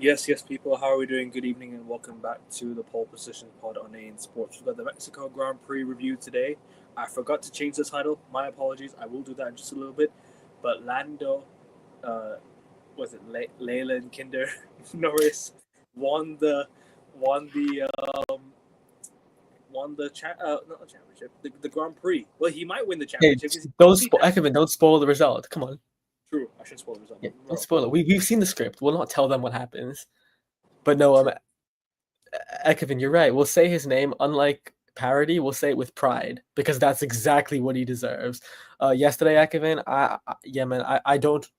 Yes, people. How are we doing? Good evening and welcome back to the Pole Position Pod on AN Sports. We've got the Mexico Grand Prix review today. I forgot to change the title. My apologies. I will do that in just a little bit. But Lando, uh, was it Leyland Kinder Norris won the won the won the not the championship, the Grand Prix. Well, he might win the Hey, championship. don't spoil the result. Come on. True. I should spoil the result. Yeah, don't spoil it. We've seen the script. We'll not tell them what happens. But no, Ekevin, you're right. We'll say his name, unlike parody, we'll say it with pride because that's exactly what he deserves. Yesterday, Ekevin, I don't.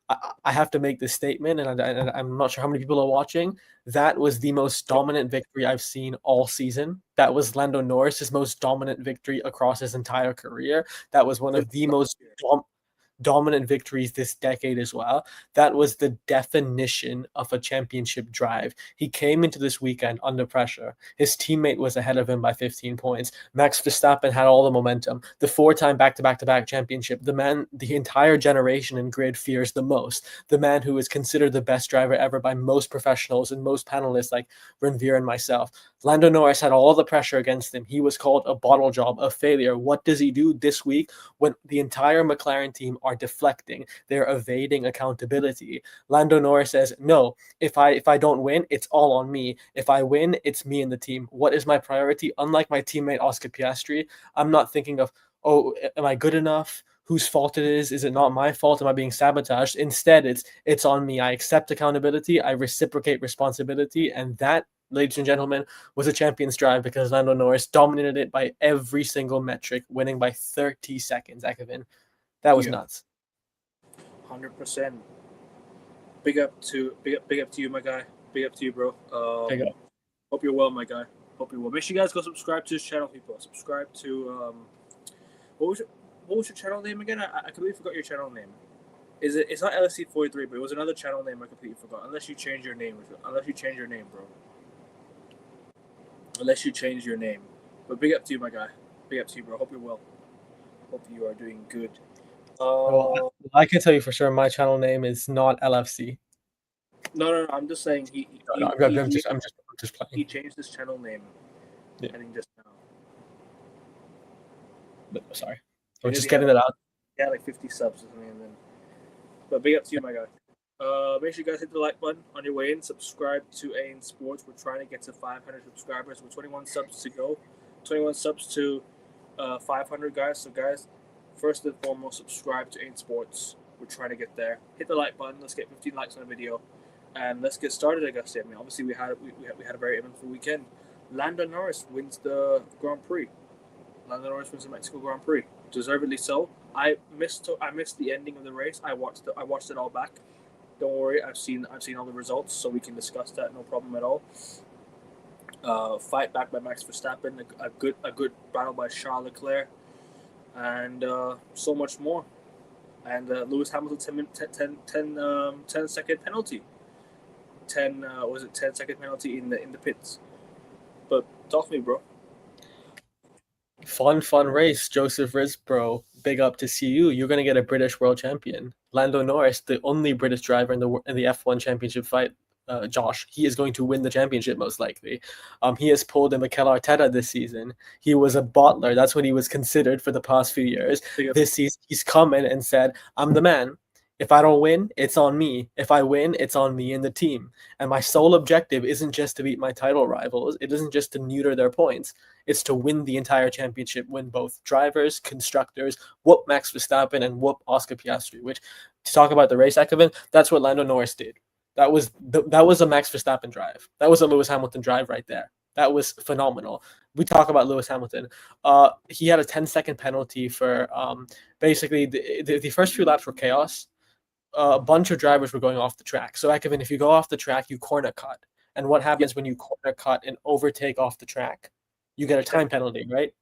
I have to make this statement, and I'm not sure how many people are watching. That was the most dominant victory I've seen all season. That was Lando Norris's most dominant victory across his entire career. That was one of the most dominant victories this decade as well. That was the definition of a championship drive. He came into this weekend under pressure. His teammate was ahead of him by 15 points. Max Verstappen had all the momentum. The four-time back-to-back-to-back championship. The man the entire generation in grid fears the most. The man who is considered the best driver ever by most professionals and most panelists like Renvier and myself. Lando Norris had all the pressure against him. He was called a bottle job, a failure. What does he do this week when the entire McLaren team are deflecting? They're evading accountability. Lando Norris says, no, if I don't win, it's all on me. If I win, it's me and the team. What is my priority? Unlike my teammate Oscar Piastri, I'm not thinking of, oh, am I good enough? Whose fault it is? Is it not my fault? Am I being sabotaged? Instead, it's on me. I accept accountability. I reciprocate responsibility. And that, ladies and gentlemen, was a champion's drive because Lando Norris dominated it by every single metric, winning by 30 seconds, Ekevin. That was nuts. 100%. Big up to you, my guy. Big up to you, bro. Big up. Hope you're well, my guy. Hope you're well. Make sure you guys go subscribe to his channel, people. Subscribe to what was your channel name again? I completely forgot your channel name. It's not LSC43, but it was another channel name I completely forgot. Unless you change your name, bro. Unless you change your name. But big up to you, my guy. Big up to you, bro. Hope you're well. Hope you are doing good. Well, I can tell you for sure my channel name is not LFC. No. I'm just saying I'm just playing. He changed his channel name. Yeah. I think just now. But, sorry, we're just getting it out. Yeah, like 50 subs or something, and then. But big up to you, my guy. Make sure you guys hit the like button on your way in. Subscribe to AN Sports. We're trying to get to 500 subscribers. We're 21 subs to go. 21 subs to 500, guys. So, guys, first and foremost, subscribe to AN Sports. We're trying to get there. Hit the like button. Let's get 15 likes on the video, and let's get started. I guess. I mean, obviously, we had a very eventful weekend. Lando Norris wins the Grand Prix. Lando Norris wins the Mexico Grand Prix, deservedly so. I missed the ending of the race. I watched it all back. Don't worry, I've seen all the results, so we can discuss that. No problem at all. Fight back by Max Verstappen, a good battle by Charles Leclerc, and so much more. And Lewis Hamilton's 10 second penalty. 10 second penalty in the pits. But talk to me, bro. Fun race, Joseph Risbro. Big up to see you. You're gonna get a British world champion. Lando Norris, the only British driver in the F1 championship fight. Josh, he is going to win the championship most likely. He has pulled a Mikel Arteta this season. He was a bottler. That's what he was considered for the past few years. This season, he's come in and said, "I'm the man. If I don't win, it's on me. If I win, it's on me and the team. And my sole objective isn't just to beat my title rivals. It isn't just to neuter their points. It's to win the entire championship, win both drivers, constructors, whoop Max Verstappen, and whoop Oscar Piastri." Which, to talk about the race, Ekevin, that's what Lando Norris did. That was a Max Verstappen drive. That was a Lewis Hamilton drive right there. That was phenomenal. We talk about Lewis Hamilton. He had a 10-second penalty for basically the first few laps were chaos. A bunch of drivers were going off the track. So, Ekevin, if you go off the track, you corner cut. And what happens when you corner cut and overtake off the track? You get a time penalty, right?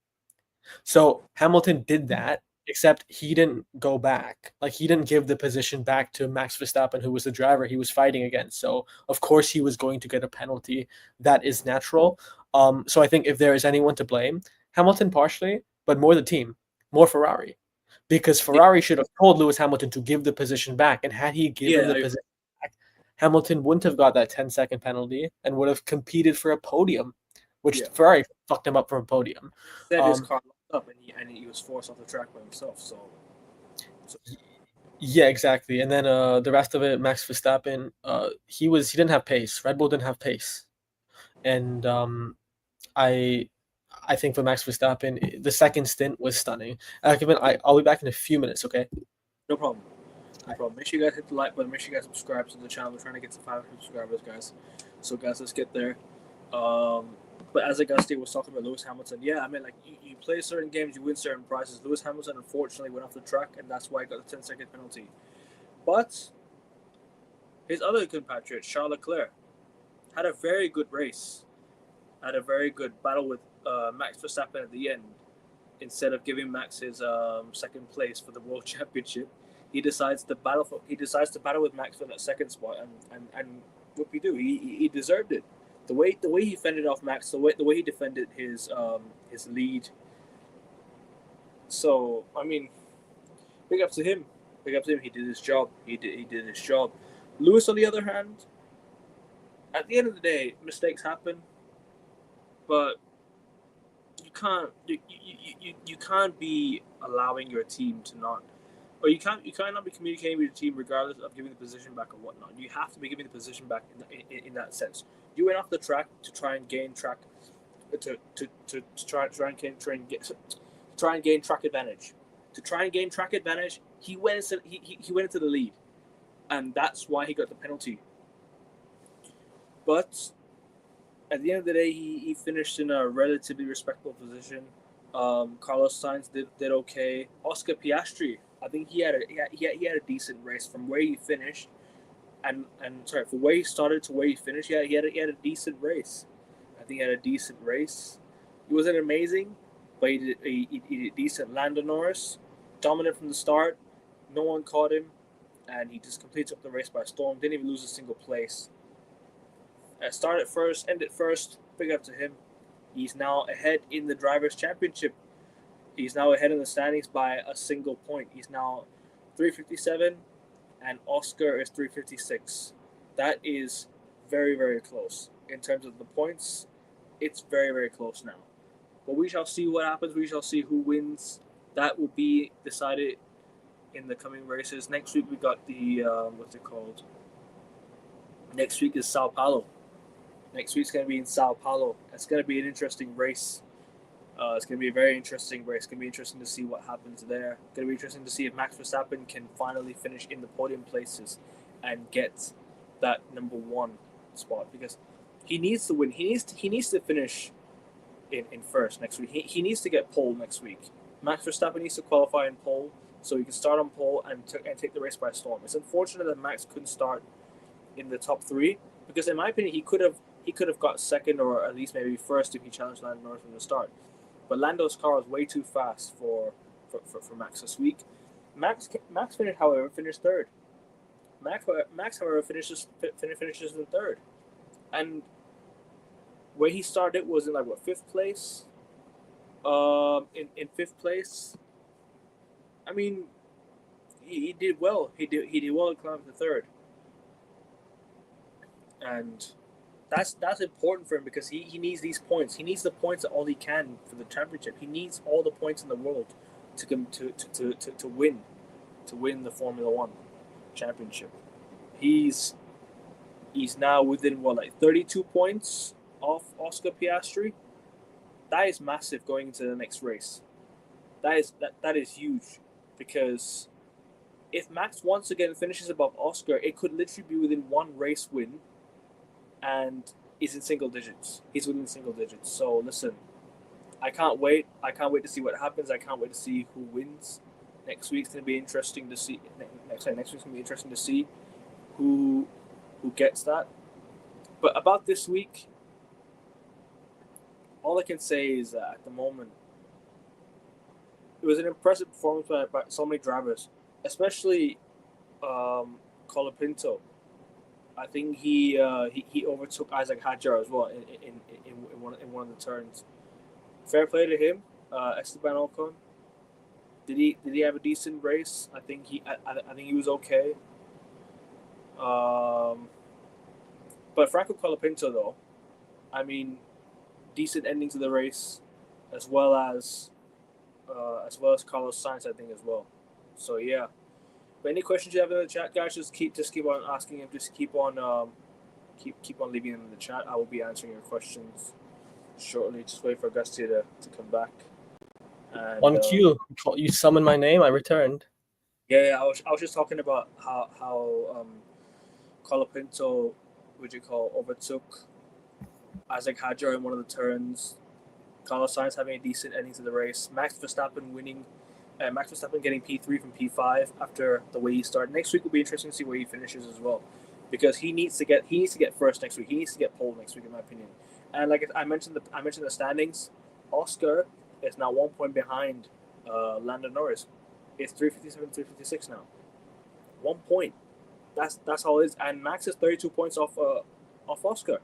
So Hamilton did that, except he didn't go back. Like, he didn't give the position back to Max Verstappen, who was the driver he was fighting against. So, of course, he was going to get a penalty. That is natural. So I think if there is anyone to blame, Hamilton partially, but more the team, more Ferrari. Because Ferrari should have told Lewis Hamilton to give the position back. And had he given the position back, Hamilton wouldn't have got that 10-second penalty and would have competed for a podium, which Yeah. Ferrari fucked him up for a podium. Instead, his car locked up, and he was forced off the track by himself. So Yeah, exactly. And then the rest of it, Max Verstappen, he didn't have pace. Red Bull didn't have pace, and I think for Max Verstappen, the second stint was stunning. I'll be back in a few minutes. Okay. no problem. No problem. Make sure you guys hit the like button. Make sure you guys subscribe to the channel. We're trying to get to 500 subscribers, guys. So, guys, let's get there. But as Auguste was talking about Lewis Hamilton, yeah, I mean, like, you play certain games, you win certain prizes. Lewis Hamilton, unfortunately, went off the track, and that's why he got the 10-second penalty. But his other compatriot, Charles Leclerc, had a very good race, had a very good battle with Max Verstappen at the end. Instead of giving Max his second place for the World Championship, he decides to battle with Max for that second spot, and what we do, he deserved it. The way he fended off Max, the way he defended his lead. So I mean, big up to him. Big up to him. He did his job. He did his job. Lewis, on the other hand, at the end of the day, mistakes happen, but you can't be allowing your team to not, or you cannot be communicating with your team regardless of giving the position back or whatnot. You have to be giving the position back in that sense. You went off the track to try and gain track, to try and gain track advantage. To try and gain track advantage, he went into the lead, and that's why he got the penalty. But at the end of the day, he finished in a relatively respectable position. Carlos Sainz did okay. Oscar Piastri, I think he had a decent race from where he finished, and from where he started to where he finished. Yeah, he had a decent race. I think he had a decent race. He wasn't amazing, but he did decent. Lando Norris, dominant from the start. No one caught him, and he just completes up the race by storm. Didn't even lose a single place. Started first, ended first. Big up to him. He's now ahead in the Drivers' Championship. He's now ahead in the standings by a single point. He's now 357, and Oscar is 356. That is very, very close. In terms of the points, it's very, very close now. But we shall see what happens. We shall see who wins. That will be decided in the coming races. Next week we got the, what's it called? Next week is Sao Paulo. Next week's going to be in Sao Paulo. It's going to be an interesting race. It's going to be a very interesting race. It's going to be interesting to see what happens there. It's going to be interesting to see if Max Verstappen can finally finish in the podium places and get that number one spot, because he needs to win. He needs to finish in first next week. He needs to get pole next week. Max Verstappen needs to qualify in pole so he can start on pole and take the race by storm. It's unfortunate that Max couldn't start in the top three, because in my opinion he could have got second or at least maybe first if he challenged Lando Norris from the start. But Lando's car was way too fast for Max this week. Max finished third. Max however finishes in third, and where he started was in fifth place. In fifth place. I mean, he did well. He did well to climb to third, and that's important for him, because he needs these points. He needs the points all he can for the championship. He needs all the points in the world to win the Formula One championship. He's now within 32 points off Oscar Piastri. That is massive going into the next race. That is huge, because if Max once again finishes above Oscar, it could literally be within one race win, and he's in single digits. He's within single digits. So listen, I can't wait. I can't wait to see what happens. I can't wait to see who wins. Next week's gonna be interesting to see. Next week's gonna be interesting to see who gets that. But about this week, all I can say is that at the moment, it was an impressive performance by so many drivers, especially Colapinto. I think he overtook Isaac Hadjar as well in one of the turns. Fair play to him. Esteban Ocon. Did he have a decent race? I think he was okay. But Franco Colapinto, though, I mean, decent ending to the race, as well as Carlos Sainz, I think, as well. So yeah. But any questions you have in the chat, guys, just keep on asking him. Just keep on leaving them in the chat. I will be answering your questions shortly. Just wait for Gusty to come back. And, On cue, you summoned my name. I returned. Yeah. I was just talking about how Colapinto, overtook Isaac Hadjar in one of the turns. Carlos Sainz having a decent ending to the race. Max Verstappen getting P3 from P5 after the way he started. Next week will be interesting to see where he finishes as well, because he needs to get first next week. He needs to get pole next week, in my opinion. And like I mentioned the standings, Oscar is now 1 point behind Lando Norris. It's 357, 356 now. 1 point. That's all it is. And Max is 32 points off Oscar.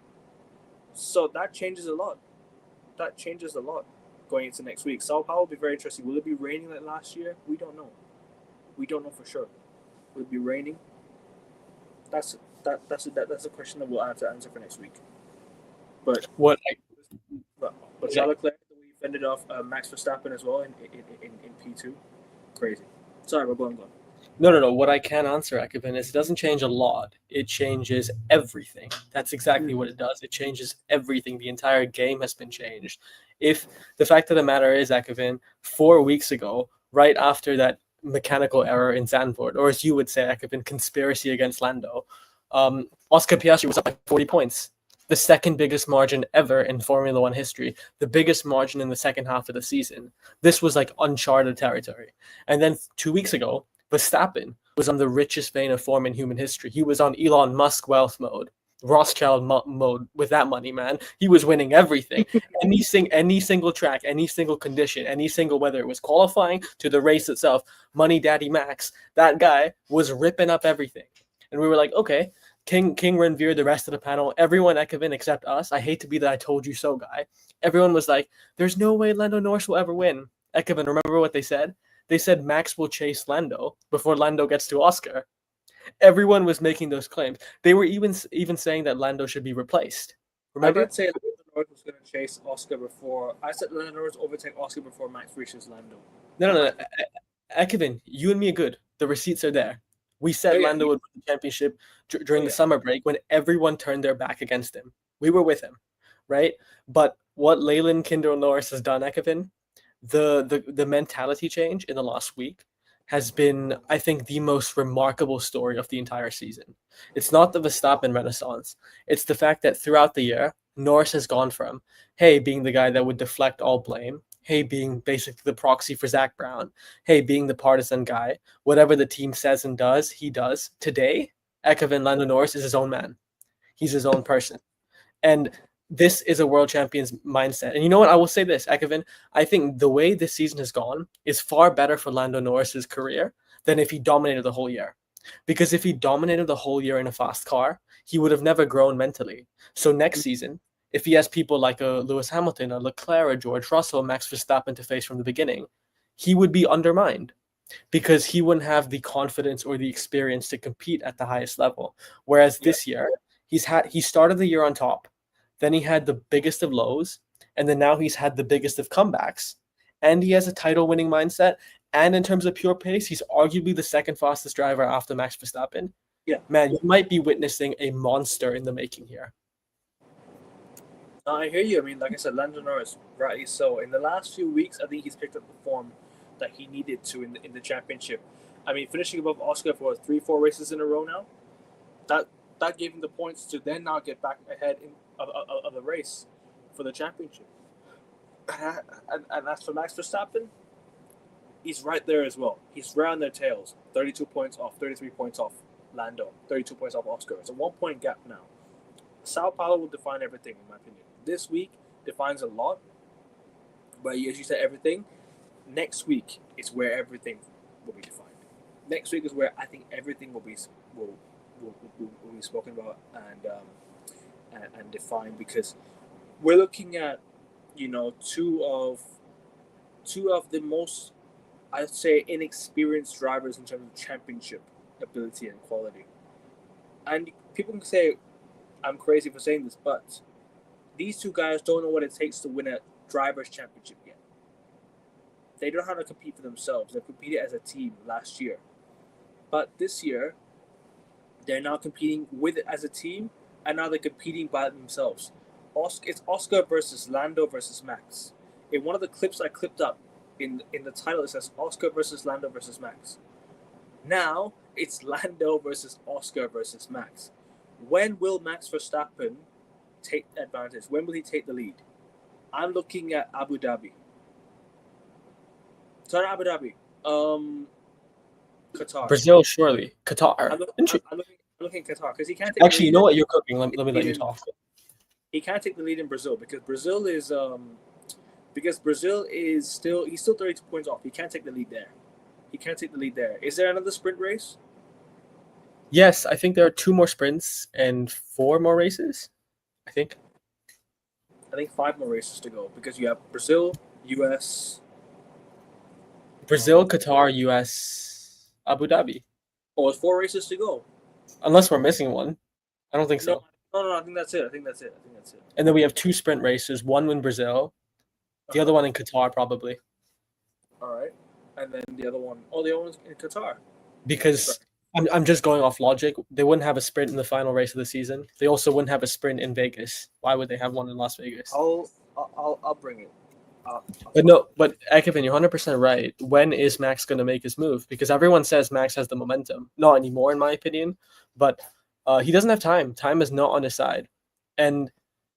So that changes a lot. Going into next week. Sao Paulo will be very interesting. Will it be raining like last year? We don't know. We don't know for sure. Will it be raining? That's a question that we'll have to answer for next week. But Charles Leclerc, the way he fended off Max Verstappen as well in P2, crazy. Sorry, we're going. No. What I can answer, Ekevin, is it doesn't change a lot. It changes everything. That's exactly what it does. It changes everything. The entire game has been changed. If the fact of the matter is, Ekevin, 4 weeks ago, right after that mechanical error in Zandvoort, or as you would say, Ekevin, conspiracy against Lando, Oscar Piastri was up by 40 points. The second biggest margin ever in Formula One history, the biggest margin in the second half of the season. This was like uncharted territory. And then 2 weeks ago, Verstappen was on the richest vein of form in human history. He was on Elon Musk wealth mode, Rothschild mode with that money, man. He was winning everything. any single track, any single condition, any single, whether it was qualifying to the race itself, Money Daddy Max, that guy was ripping up everything. And we were like, okay, King Renvere, the rest of the panel, everyone, Ekevin, except us. I hate to be that I told you so guy. Everyone was like, there's no way Lando Norris will ever win. Ekevin, remember what they said? They said Max will chase Lando before Lando gets to Oscar. Everyone was making those claims. They were even saying that Lando should be replaced. Remember? I did say Lando Norris was going to chase Oscar before. I said Lando Norris overtake Oscar before Max reaches Lando. No. Ekevin, you and me are good. The receipts are there. We said Lando would win the championship during the summer break when everyone turned their back against him. We were with him, right? But what Leyland Kindle Norris has done, Ekevin, the mentality change in the last week has been, I think, the most remarkable story of the entire season. It's not the Verstappen renaissance. It's the fact that throughout the year, Norris has gone from, hey, being the guy that would deflect all blame, hey, being basically the proxy for Zach Brown, hey, being the partisan guy, whatever the team says and does, he does. Today, Ekevin Lando Norris is his own man. He's his own person. And this is a world champion's mindset. And you know what? I will say this, Ekevin. I think the way this season has gone is far better for Lando Norris's career than if he dominated the whole year. Because if he dominated the whole year in a fast car, he would have never grown mentally. So next season, if he has people like a Lewis Hamilton, a Leclerc, a George Russell, Max Verstappen to face from the beginning, he would be undermined because he wouldn't have the confidence or the experience to compete at the highest level. Whereas this year, he started the year on top. Then he had the biggest of lows, and then now he's had the biggest of comebacks. And he has a title-winning mindset. And in terms of pure pace, he's arguably the second fastest driver after Max Verstappen. Yeah. Man, you might be witnessing a monster in the making here. I hear you. I mean, like I said, Lando Norris, rightly so. In the last few weeks, I think he's picked up the form that he needed to in the championship. I mean, finishing above Oscar for 3-4 races in a row now, that gave him the points to then now get back ahead of the race for the championship. And as for Max Verstappen, he's right there as well. He's right on their tails. 32 points off, 33 points off Lando, 32 points off Oscar. It's a 1 point gap now. Sao Paulo will define everything, in my opinion. This week defines a lot, but as you said, everything. Next week is where everything will be defined. Next week is where I think everything will be spoken about and defined, because we're looking at, two of the most, I'd say, inexperienced drivers in terms of championship ability and quality. And people can say I'm crazy for saying this, but these two guys don't know what it takes to win a drivers' championship yet. They don't know how to compete for themselves. They've competed as a team last year, but this year they're now competing with it as a team, and now they're competing by themselves. It's Oscar versus Lando versus Max. In one of the clips I clipped up, in the title it says Oscar versus Lando versus Max. Now it's Lando versus Oscar versus Max. When will Max Verstappen take advantage? When will he take the lead? I'm looking at Abu Dhabi. Sorry, Abu Dhabi. Qatar. Brazil, surely. Qatar. I'm looking at Qatar because he can't take. Actually, you know what? You're cooking. Let me let you talk. He can't take the lead in Brazil because Brazil is still he's still 32 points off. He can't take the lead there. Is there another sprint race? Yes, I think there are 2 more sprints and 4 more races. I think 5 more races to go because you have Brazil, US, Qatar, US, Abu Dhabi. Oh, it's 4 races to go. Unless we're missing one. I don't think so. No, I think that's it. And then we have 2 sprint races, one in Brazil, the other one in Qatar probably. All right. And then the other one, the other one's in Qatar. Because I'm just going off logic. They wouldn't have a sprint in the final race of the season. They also wouldn't have a sprint in Vegas. Why would they have one in Las Vegas? I'll bring it. But Ekevin, you're 100% right. When is Max going to make his move? Because everyone says Max has the momentum. Not anymore, in my opinion. But he doesn't have time. Time is not on his side. And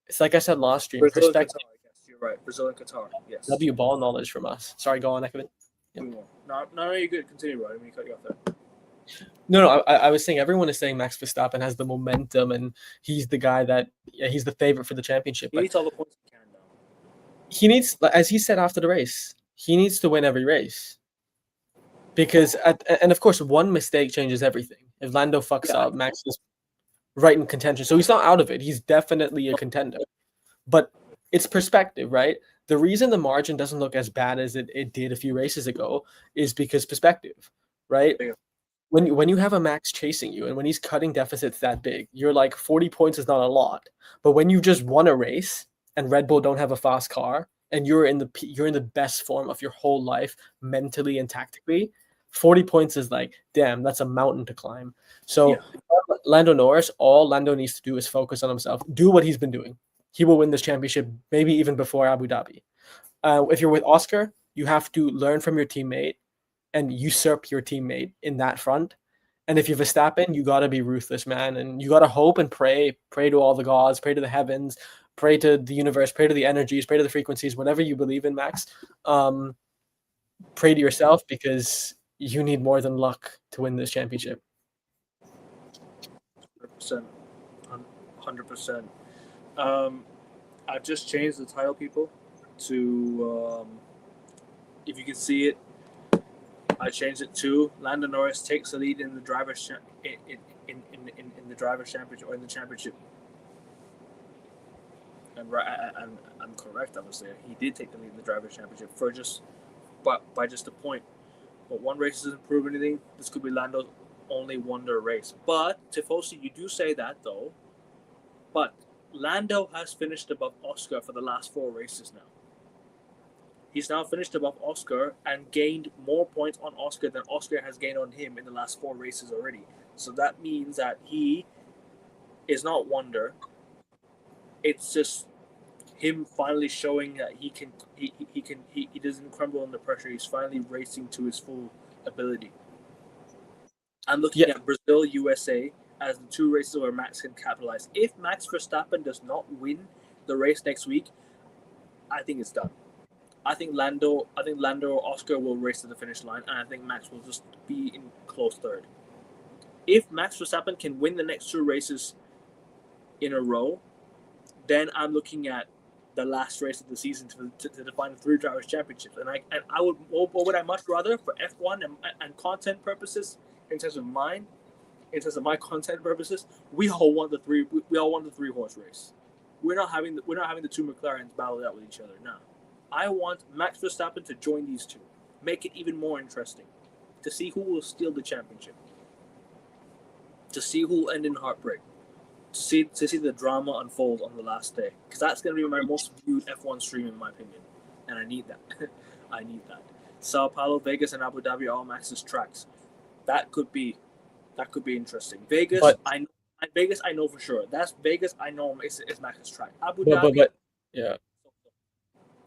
it's like I said last stream. Brazil and Qatar, yes, you're right. Brazil and Qatar, yes. W ball knowledge from us. Sorry, go on, Ekevin. Yep. No, you're good. Continue, Rod. Let me cut you off there. No, I was saying everyone is saying Max Verstappen has the momentum and he's the guy that he's the favorite for the championship. He needs all the points he can now. He needs, as he said after the race, he needs to win every race. Because and of course one mistake changes everything. If Lando fucks up, Max is right in contention. So he's not out of it. He's definitely a contender. But it's perspective, right? The reason the margin doesn't look as bad as it did a few races ago is because perspective, right? Yeah. When you have a Max chasing you and when he's cutting deficits that big, you're like 40 points is not a lot. But when you just won a race and Red Bull don't have a fast car and you're in the best form of your whole life mentally and tactically, 40 points is like, damn, that's a mountain to climb. So Lando Norris, all Lando needs to do is focus on himself, do what he's been doing. He will win this championship, maybe even before Abu Dhabi. If you're with Oscar, you have to learn from your teammate and usurp your teammate in that front. And if you're Verstappen, you got to be ruthless, man. And you got to hope and pray to all the gods, pray to the heavens, pray to the universe, pray to the energies, pray to the frequencies, whatever you believe in, Max. Pray to yourself because you need more than luck to win this championship. 100%. I've just changed the title, people, to if you can see it. I changed it to Lando Norris takes the lead in the drivers' in the drivers' championship or in the championship. And I'm correct, obviously. He did take the lead in the drivers' championship by just a point. But one race doesn't prove anything. This could be Lando's only wonder race. But Tifosi, you do say that though. But Lando has finished above Oscar for the last 4 races now. He's now finished above Oscar and gained more points on Oscar than Oscar has gained on him in the last 4 races already. So that means that he is not wonder. It's just him finally showing that he doesn't crumble under pressure. He's finally racing to his full ability. I'm looking at Brazil, USA as the 2 races where Max can capitalize. If Max Verstappen does not win the race next week, I think it's done. I think Lando or Oscar will race to the finish line, and I think Max will just be in close third. If Max Verstappen can win the next 2 races in a row, then I'm looking at the last race of the season to define the 3 drivers' championships. And I would, what would I much rather for F1 and content purposes, in terms of my content purposes, we all want the 3-horse race. We're not having the 2 McLarens battle it out with each other now. I want Max Verstappen to join these 2, make it even more interesting, to see who will steal the championship, to see who will end in heartbreak. to see the drama unfold on the last day, because that's going to be my most viewed F1 stream in my opinion, and I need that. I need that. Sao Paulo, Vegas, and Abu Dhabi all Max's tracks. That could be interesting. Vegas, But Vegas, I know for sure. That's Vegas. I know is Max's track. Abu but Dhabi, yeah.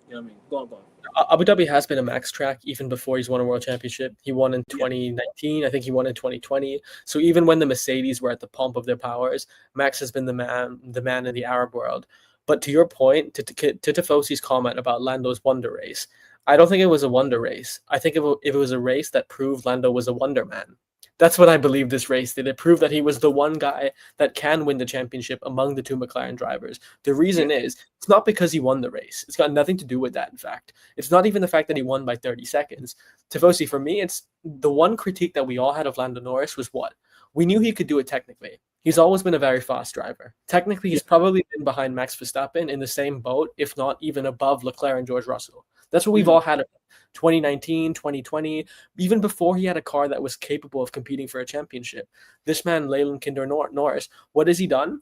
you know what I mean? Go on. Abu Dhabi has been a Max track even before he's won a world championship. He won in 2019. I think he won in 2020. So even when the Mercedes were at the pomp of their powers, Max has been the man in the Arab world. But to your point, to Tifosi's comment about Lando's wonder race, I don't think it was a wonder race. I think if it was a race that proved Lando was a wonder man. That's what I believe this race did. It proved that he was the one guy that can win the championship among the two McLaren drivers. The reason is, it's not because he won the race. It's got nothing to do with that, in fact. It's not even the fact that he won by 30 seconds. Tifosi, for me, it's the one critique that we all had of Lando Norris was what? We knew he could do it technically. He's always been a very fast driver. Technically, he's probably been behind Max Verstappen in the same boat, if not even above Leclerc and George Russell. That's what we've all had. 2019, 2020, even before he had a car that was capable of competing for a championship. This man, Leyland Kinder Norris, what has he done?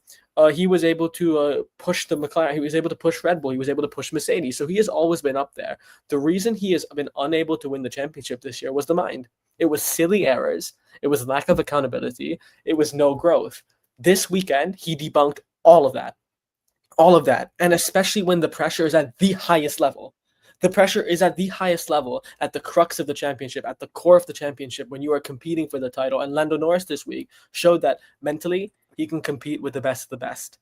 He was able to push the McLaren. He was able to push Red Bull. He was able to push Mercedes. So he has always been up there. The reason he has been unable to win the championship this year was the mind. It was silly errors. It was lack of accountability. It was no growth. This weekend, he debunked all of that. All of that. And especially when the pressure is at the highest level. The pressure is at the highest level, at the crux of the championship, at the core of the championship, when you are competing for the title. And Lando Norris this week showed that mentally he can compete with the best of the best.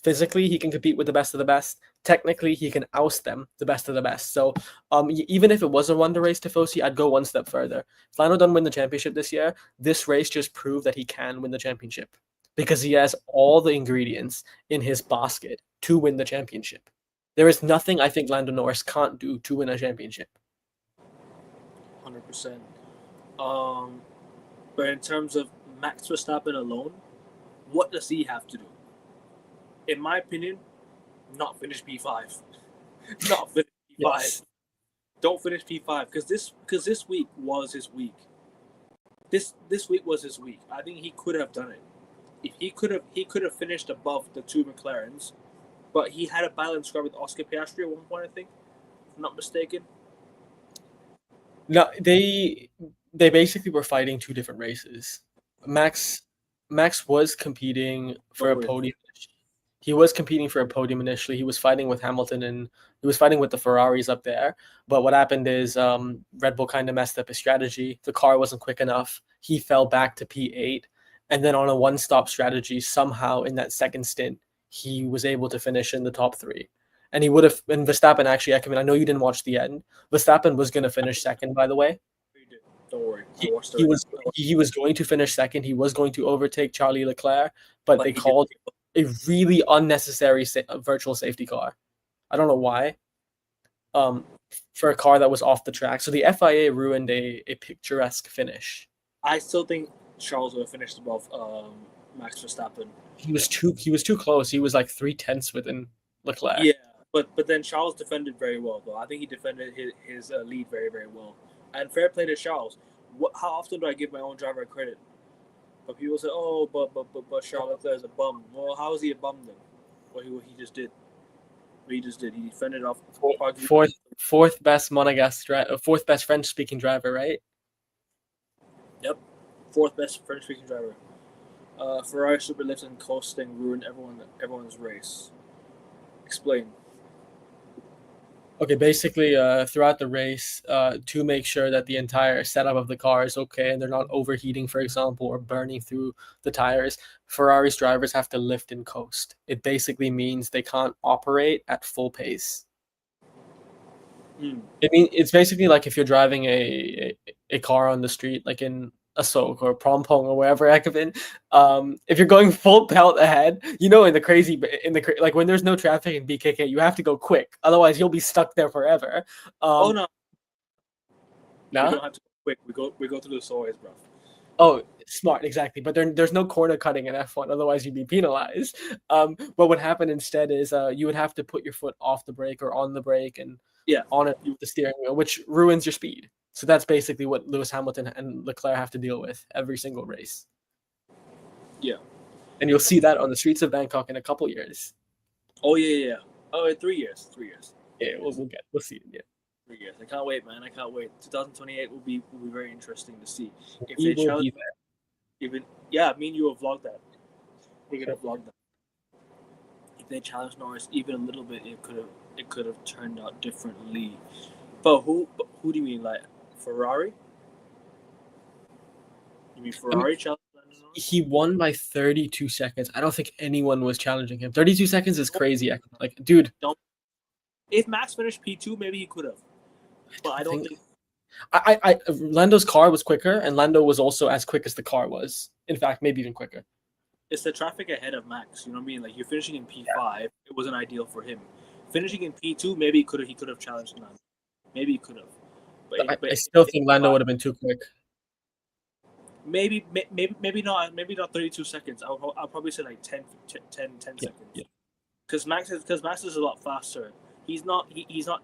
Physically, he can compete with the best of the best. Technically, he can oust them, the best of the best. So even if it was a wonder race, Tifosi, I'd go one step further. If Lando doesn't win the championship this year, this race just proved that he can win the championship because he has all the ingredients in his basket to win the championship. There is nothing I think Lando Norris can't do to win a championship. 100%. But in terms of Max Verstappen alone, what does he have to do? In my opinion, not finish P5. Not finish P5. Yes. Don't finish P5 because this week was his week. This week was his week. I think he could have done it. If he could have finished above the two McLarens. But he had a battle in scrap with Oscar Piastri at one point, I think, if I'm not mistaken. No, they basically were fighting two different races. Max was competing for a podium. He was competing for a podium initially. He was fighting with Hamilton and he was fighting with the Ferraris up there. But what happened is Red Bull kind of messed up his strategy. The car wasn't quick enough. He fell back to P8. And then on a one-stop strategy, somehow in that second stint, he was able to finish in the top three. And he would have, and Verstappen actually, I know you didn't watch the end. Verstappen was going to finish second, by the way. Don't worry. He was going to finish second. He was going to overtake Charlie Leclerc, but they called a really unnecessary virtual safety car. I don't know why. For a car that was off the track. So the FIA ruined a picturesque finish. I still think Charles would have finished above Max Verstappen. He was too close. He was like 0.3 within Leclerc. Yeah, but then Charles defended very well, though. I think he defended his lead very, very well. And fair play to Charles. How often do I give my own driver credit? But people say, "Oh, but Charles Leclerc is a bum." Well, how is he a bum then? What he just did. What he just did. He defended off fourth best Monegasque fourth best French speaking driver, right? Yep, fourth best French speaking driver. Ferrari superlifts and coasting ruined everyone's race. Explain. Okay, basically, throughout the race, to make sure that the entire setup of the car is okay and they're not overheating, for example, or burning through the tires, Ferrari's drivers have to lift and coast. It basically means they can't operate at full pace. It's basically like if you're driving a car on the street, like in Asok or Prompong or wherever I have been, if you're going full pelt ahead, in the like when there's no traffic in BKK, you have to go quick, otherwise you'll be stuck there forever. No, we don't have to go quick. We go through the soils, bro. Oh, smart, exactly. But there's no corner cutting in F1, otherwise you'd be penalized. But what happened instead is you would have to put your foot off the brake or on the brake and on it with the steering wheel, which ruins your speed. So that's basically what Lewis Hamilton and Leclerc have to deal with every single race. Yeah. And you'll see that on the streets of Bangkok in a couple years. Oh yeah. Oh, 3 years. 3 years. Yeah, we'll see it. Yeah. 3 years. I can't wait, man. I can't wait. 2028 will be very interesting to see if We they will challenge. be there. Even me and you will vlog that. We're gonna vlog that. If they challenge Norris even a little bit, it could have turned out differently. But who do you mean, like Ferrari? You mean Ferrari challenge Lando Norris? He won by 32 seconds. I don't think anyone was challenging him. 32 seconds is crazy. Like, dude. If Max finished P2, maybe he could have. But I don't think. Lando's car was quicker, and Lando was also as quick as the car was. In fact, maybe even quicker. It's the traffic ahead of Max. You know what I mean? Like, you're finishing in P5. It wasn't ideal for him. Finishing in P2, maybe he could have challenged Lando. Maybe he could have. But I still think Lando would have been too quick. Maybe not 32 seconds. I'll probably say like 10 seconds. Yeah. Because Max is a lot faster. He's not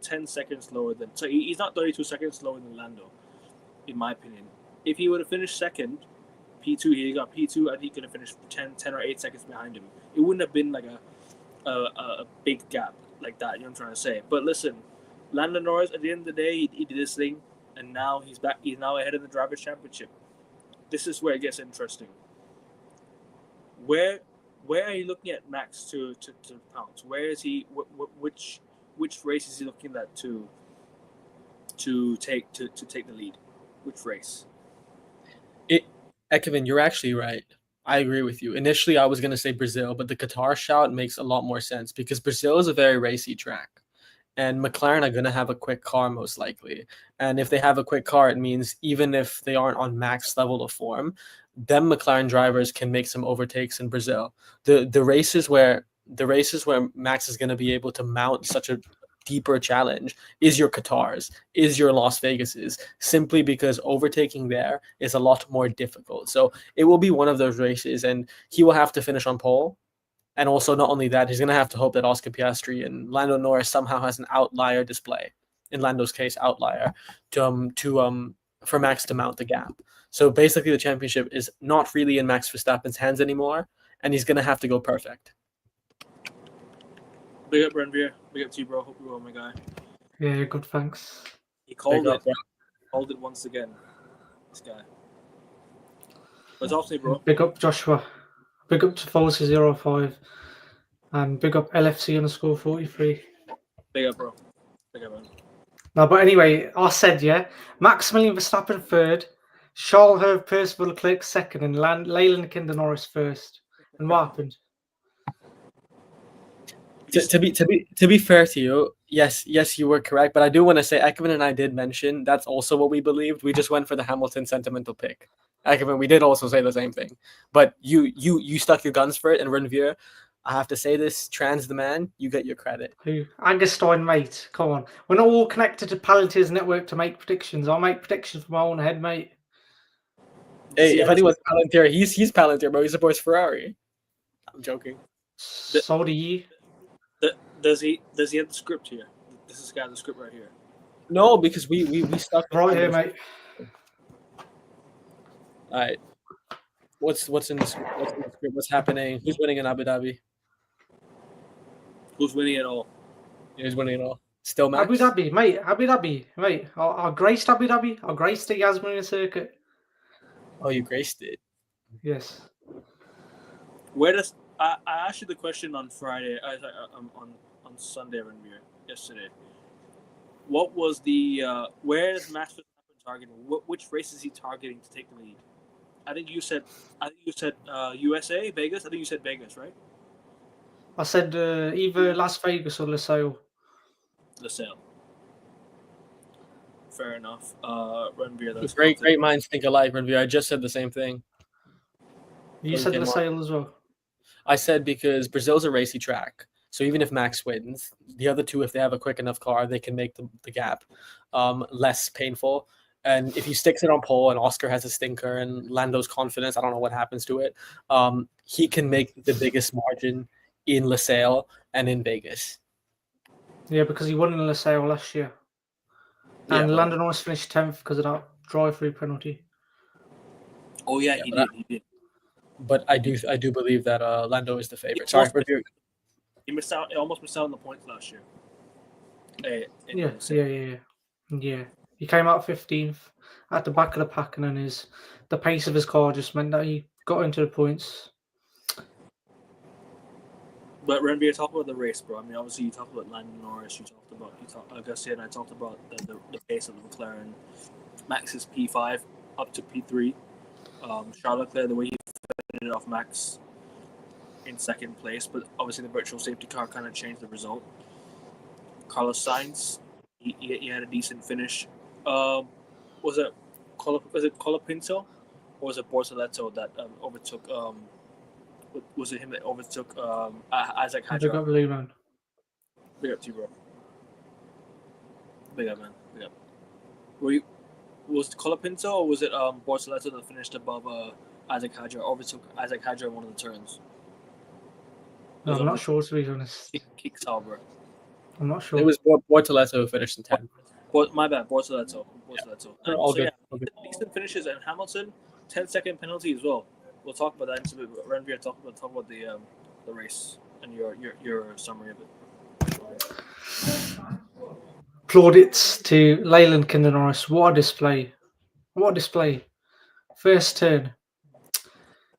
10 seconds slower than, so he's not 32 seconds slower than Lando, in my opinion. If he would have finished second, P2, he got P2, I think he could have finished 10 or 8 seconds behind him. It wouldn't have been like a big gap like that, you know what I'm trying to say. But listen, Lando Norris, at the end of the day, he did his thing, and now he's back. He's now ahead in the Drivers' Championship. This is where it gets interesting. Where are you looking at Max to pounce? Where is he? Which race is he looking at to take the lead? Which race? Ekevin, you're actually right. I agree with you. Initially, I was going to say Brazil, but the Qatar shout makes a lot more sense because Brazil is a very racy track. And McLaren are going to have a quick car most likely. And if they have a quick car, it means even if they aren't on max level of form, them McLaren drivers can make some overtakes in Brazil. The races where Max is going to be able to mount such a deeper challenge is your Qatars, is your Las Vegases, simply because overtaking there is a lot more difficult. So it will be one of those races, and he will have to finish on pole. And also, not only that, he's going to have to hope that Oscar Piastri and Lando Norris somehow has an outlier display. In Lando's case, outlier for Max to mount the gap. So basically, the championship is not really in Max Verstappen's hands anymore, and he's going to have to go perfect. Big up, Renvier. Big up to you, bro. Hope you're well, my guy. Yeah, good, thanks. He called it. Called it once again. This guy. What's up, bro? Big up, Joshua. Big up to Falsy05. And big up LFC_43. Big up, bro. Big up, man. No, but anyway, I said, yeah, Maximilian Verstappen third, Charles Percival Leclerc second, and Leyland Kinder Norris first. And what happened? To be fair to you, yes, you were correct. But I do want to say, Ekman and I did mention that's also what we believed. We just went for the Hamilton sentimental pick. Ekman, we did also say the same thing. But you stuck your guns for it, and Renvier, I have to say this, trans the man, you get your credit. Who? Angus Stein, mate. Come on. We're not all connected to Palantir's network to make predictions. I'll make predictions from my own head, mate. Hey, if anyone's Palantir, he's Palantir, but he supports Ferrari. I'm joking. So do you. Does he have the script here? This is the script right here. No, because we stuck right here, mate. All right. What's in the script? What's happening? Who's winning in Abu Dhabi? Who's winning it all? Yeah, who's winning it all? Still Max? Abu Dhabi, mate. I graced Abu Dhabi. I graced the Yasmin circuit. Oh, you graced it? Yes. Where does I asked you the question on Friday? On Sunday, yesterday. What was the where is Max Verstappen targeting? Which race is he targeting to take the lead? I think you said USA, Vegas. I think you said Vegas, right? I said either Las Vegas or Losail. Losail. Fair enough. Renvier. Great minds think alike, Renvier. I just said the same thing. You said Losail as well. I said because Brazil's a racy track. So even if Max wins, the other two, if they have a quick enough car, they can make the gap less painful. And if he sticks it on pole and Oscar has a stinker and Lando's confidence, I don't know what happens to it, he can make the biggest margin in Losail and in Vegas. Yeah, because he won in Losail last year. And Lando Norris finished 10th because of that drive-through penalty. Oh, yeah, he did. but I do believe that Lando is the favorite. Sorry, review. He almost missed out on the points last year. Yeah. He came out 15th at the back of the pack, and then the pace of his car just meant that he got into the points. But Renby, talk about the race, bro. I mean, obviously you talked about Lando Norris. Augusta, and I talked about the pace of the McLaren. Max's P5 up to P3. Charles Leclerc, the way he fended off Max in second place, but obviously the virtual safety car kind of changed the result. Carlos Sainz, he had a decent finish. Was it Colapinto or was it Bortoleto that overtook? Was it him that overtook Isaac Hadjar? Big up, Blue Man. Big up to you, bro. Big up, man. Big up. Was it Colapinto or was it Bortoleto that finished above Isaac Hadjar? Overtook Isaac Hadjar in one of the turns. No, I'm not sure, to be honest. Kick Sauber. I'm not sure. It was Bortoleto who finished in 10th. My bad, Bortoleto. Yeah. All good. Decent finishes, and Hamilton, 10-second penalty as well. We'll talk about that in a bit. Renvier, talk about the race and your summary of it. Plaudits to Leyland Kinder Norris. What a display. What a display. First turn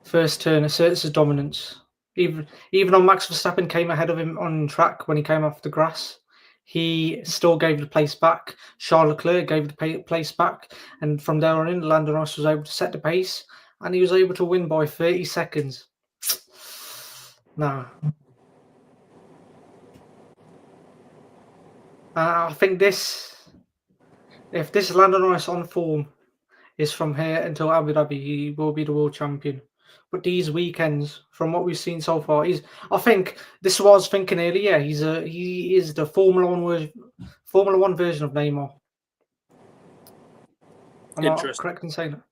asserts his dominance. Even on Max Verstappen came ahead of him on track when he came off the grass, he still gave the place back. Charles Leclerc gave the place back, and from there on in, Lando Norris was able to set the pace, and he was able to win by 30 seconds. Nah. I think if this Lando Norris on form is from here until Abu Dhabi, he will be the world champion. But these weekends, from what we've seen so far, I think this was what I was thinking earlier. He is the Formula One version of Neymar. I'm not correct in saying that,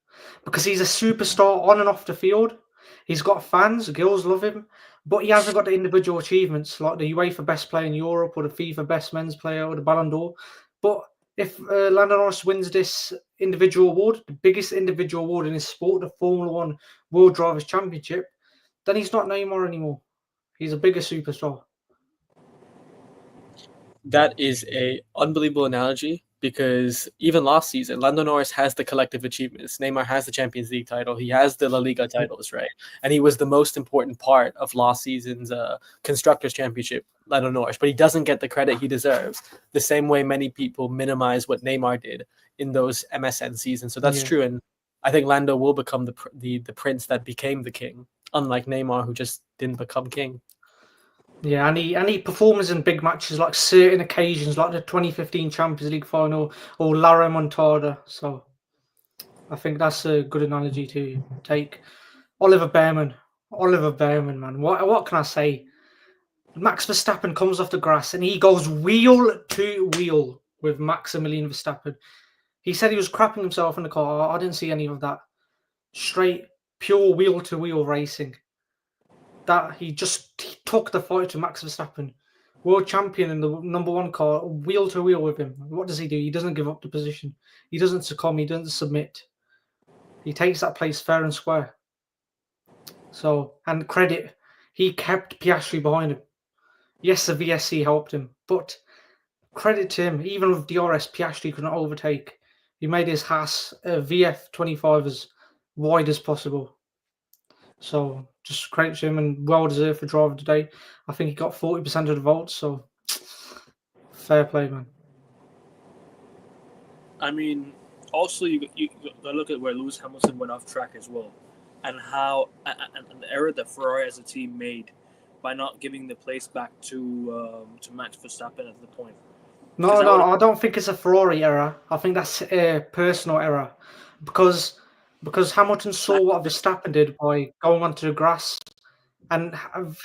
because he's a superstar on and off the field. He's got fans, girls love him, but he hasn't got the individual achievements like the UEFA Best Player in Europe or the FIFA Best Men's Player or the Ballon d'Or. But if Lando Norris wins this individual award, the biggest individual award in his sport, the Formula One World Drivers' Championship, then he's not Neymar anymore. He's a bigger superstar. That is a unbelievable analogy, because even last season, Lando Norris has the collective achievements. Neymar has the Champions League title. He has the La Liga titles, right? And he was the most important part of last season's Constructors' Championship, Lando Norris. But he doesn't get the credit he deserves, the same way many people minimize what Neymar did in those MSN seasons. So that's true. And I think Lando will become the prince that became the king, unlike Neymar, who just didn't become king. Yeah, and he performs in big matches, like certain occasions, like the 2015 Champions League final or La Remontada. So I think that's a good analogy to take. Oliver Behrman, man. What can I say? Max Verstappen comes off the grass and he goes wheel to wheel with Maximilian Verstappen. He said he was crapping himself in the car. I didn't see any of that. Straight, pure wheel to wheel racing. That he took the fight to Max Verstappen, world champion in the #1 car, wheel to wheel with him. What does he do? He doesn't give up the position. He doesn't succumb. He doesn't submit. He takes that place fair and square. So, and credit, he kept Piastri behind him. Yes, the VSC helped him, but credit to him. Even with DRS, Piastri could not overtake. He made his Haas VF25 as wide as possible. So just credit to him, and well deserved for driver today. I think he got 40% of the votes, so fair play, man. I mean, also you gotta look at where Lewis Hamilton went off track as well, and how and the error that Ferrari as a team made by not giving the place back to Max Verstappen at the point. No, I don't think it's a Ferrari error. I think that's a personal error, because Hamilton saw what Verstappen did by going onto the grass, and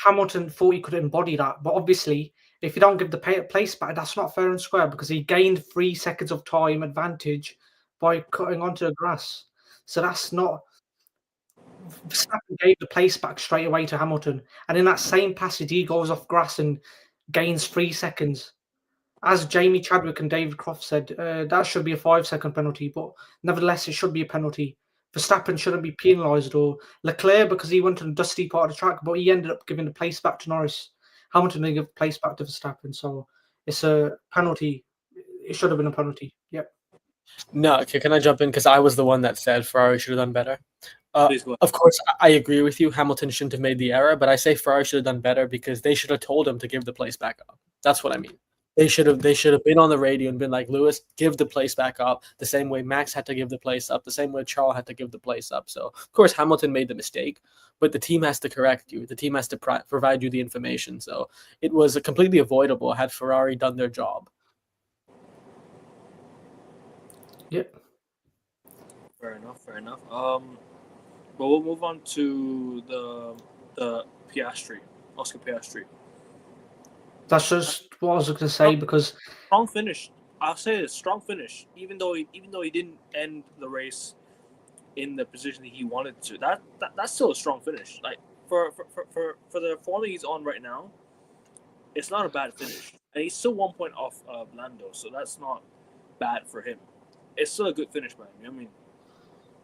Hamilton thought he could embody that. But obviously, if you don't give the place back, that's not fair and square, because he gained 3 seconds of time advantage by cutting onto the grass. So that's not... Verstappen gave the place back straight away to Hamilton, and in that same passage, he goes off grass and gains 3 seconds. As Jamie Chadwick and David Croft said, that should be a 5-second penalty, but nevertheless, it should be a penalty Verstappen shouldn't be penalised, or Leclerc because he went on a dusty part of the track, but he ended up giving the place back to Norris. Hamilton didn't give the place back to Verstappen, so it's a penalty. It should have been a penalty. Yep. No, okay, can I jump in? Because I was the one that said Ferrari should have done better. Please go ahead. Of course, I agree with you. Hamilton shouldn't have made the error, but I say Ferrari should have done better because they should have told him to give the place back up. That's what I mean. They should have been on the radio and been like, Lewis, give the place back up. The same way Max had to give the place up. The same way Charles had to give the place up. So of course Hamilton made the mistake, but the team has to correct you. The team has to provide you the information. So it was completely avoidable had Ferrari done their job. Yep. Fair enough. But we'll move on to the Piastri, Oscar Piastri. That's just what I was going to say because Strong finish. I'll say this, strong finish. Even though he didn't end the race in the position that he wanted to, that's still a strong finish. Like for the form he's on right now, it's not a bad finish, and he's still 1 point off Lando, so that's not bad for him. It's still a good finish by him. You know what I mean?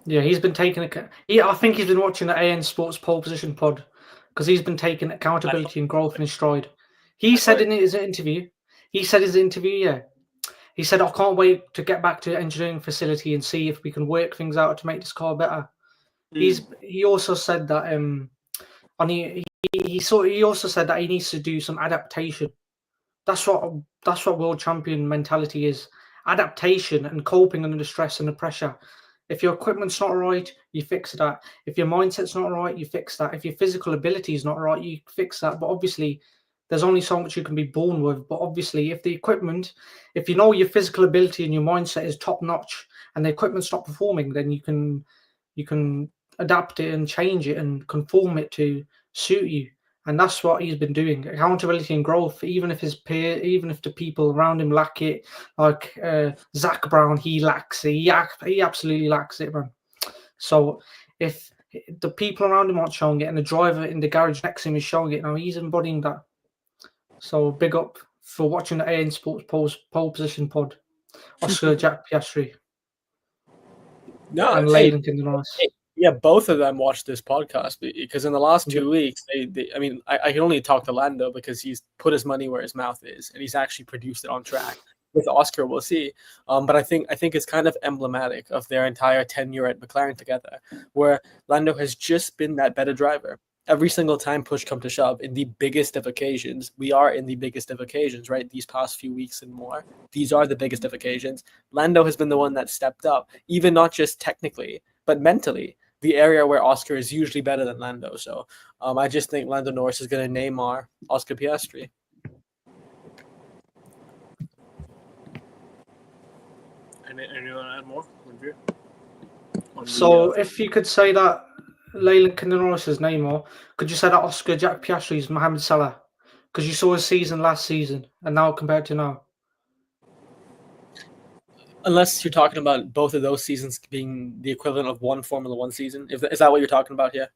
yeah, he's been taking I think he's been watching the AN Sports pole position pod because he's been taking accountability and growth in his stride. He said in his interview, he said, I can't wait to get back to the engineering facility and see if we can work things out to make this car better. He also said that he also said that he needs to do some adaptation. That's what world champion mentality is. Adaptation and coping under the stress and the pressure. If your equipment's not right, you fix that. If your mindset's not right, you fix that. If your physical ability is not right, you fix that. But obviously, there's only so much you can be born with. But obviously, if you know your physical ability and your mindset is top notch, and the equipment's not performing, then you can adapt it and change it and conform it to suit you. And that's what he's been doing. Accountability and growth, even if the people around him lack it, like Zach Brown, he lacks it. He absolutely lacks it, man. So if the people around him aren't showing it and the driver in the garage next to him is showing it now, he's embodying that. So big up for watching the AN Sports pole position pod. Oscar Jack Piastri. No, and Leyland in the Norris. Yeah, both of them watched this podcast because in the last 2 weeks, I can only talk to Lando because he's put his money where his mouth is and he's actually produced it on track. With Oscar, we'll see. But I think it's kind of emblematic of their entire tenure at McLaren together, where Lando has just been that better driver. Every single time push come to shove, in the biggest of occasions, we are in the biggest of occasions, right? These past few weeks and more, these are the biggest of occasions. Lando has been the one that stepped up, even not just technically, but mentally. The area where Oscar is usually better than Lando. So I just think Lando Norris is going to name our Oscar Piastri. Anyone want to add more? So if you could say that Leyland Norris is Neymar, could you say that Oscar Jack Piastri is Mohamed Salah? Because you saw his season last season and now compared to now. Unless you're talking about both of those seasons being the equivalent of one Formula One season. Is that what you're talking about here?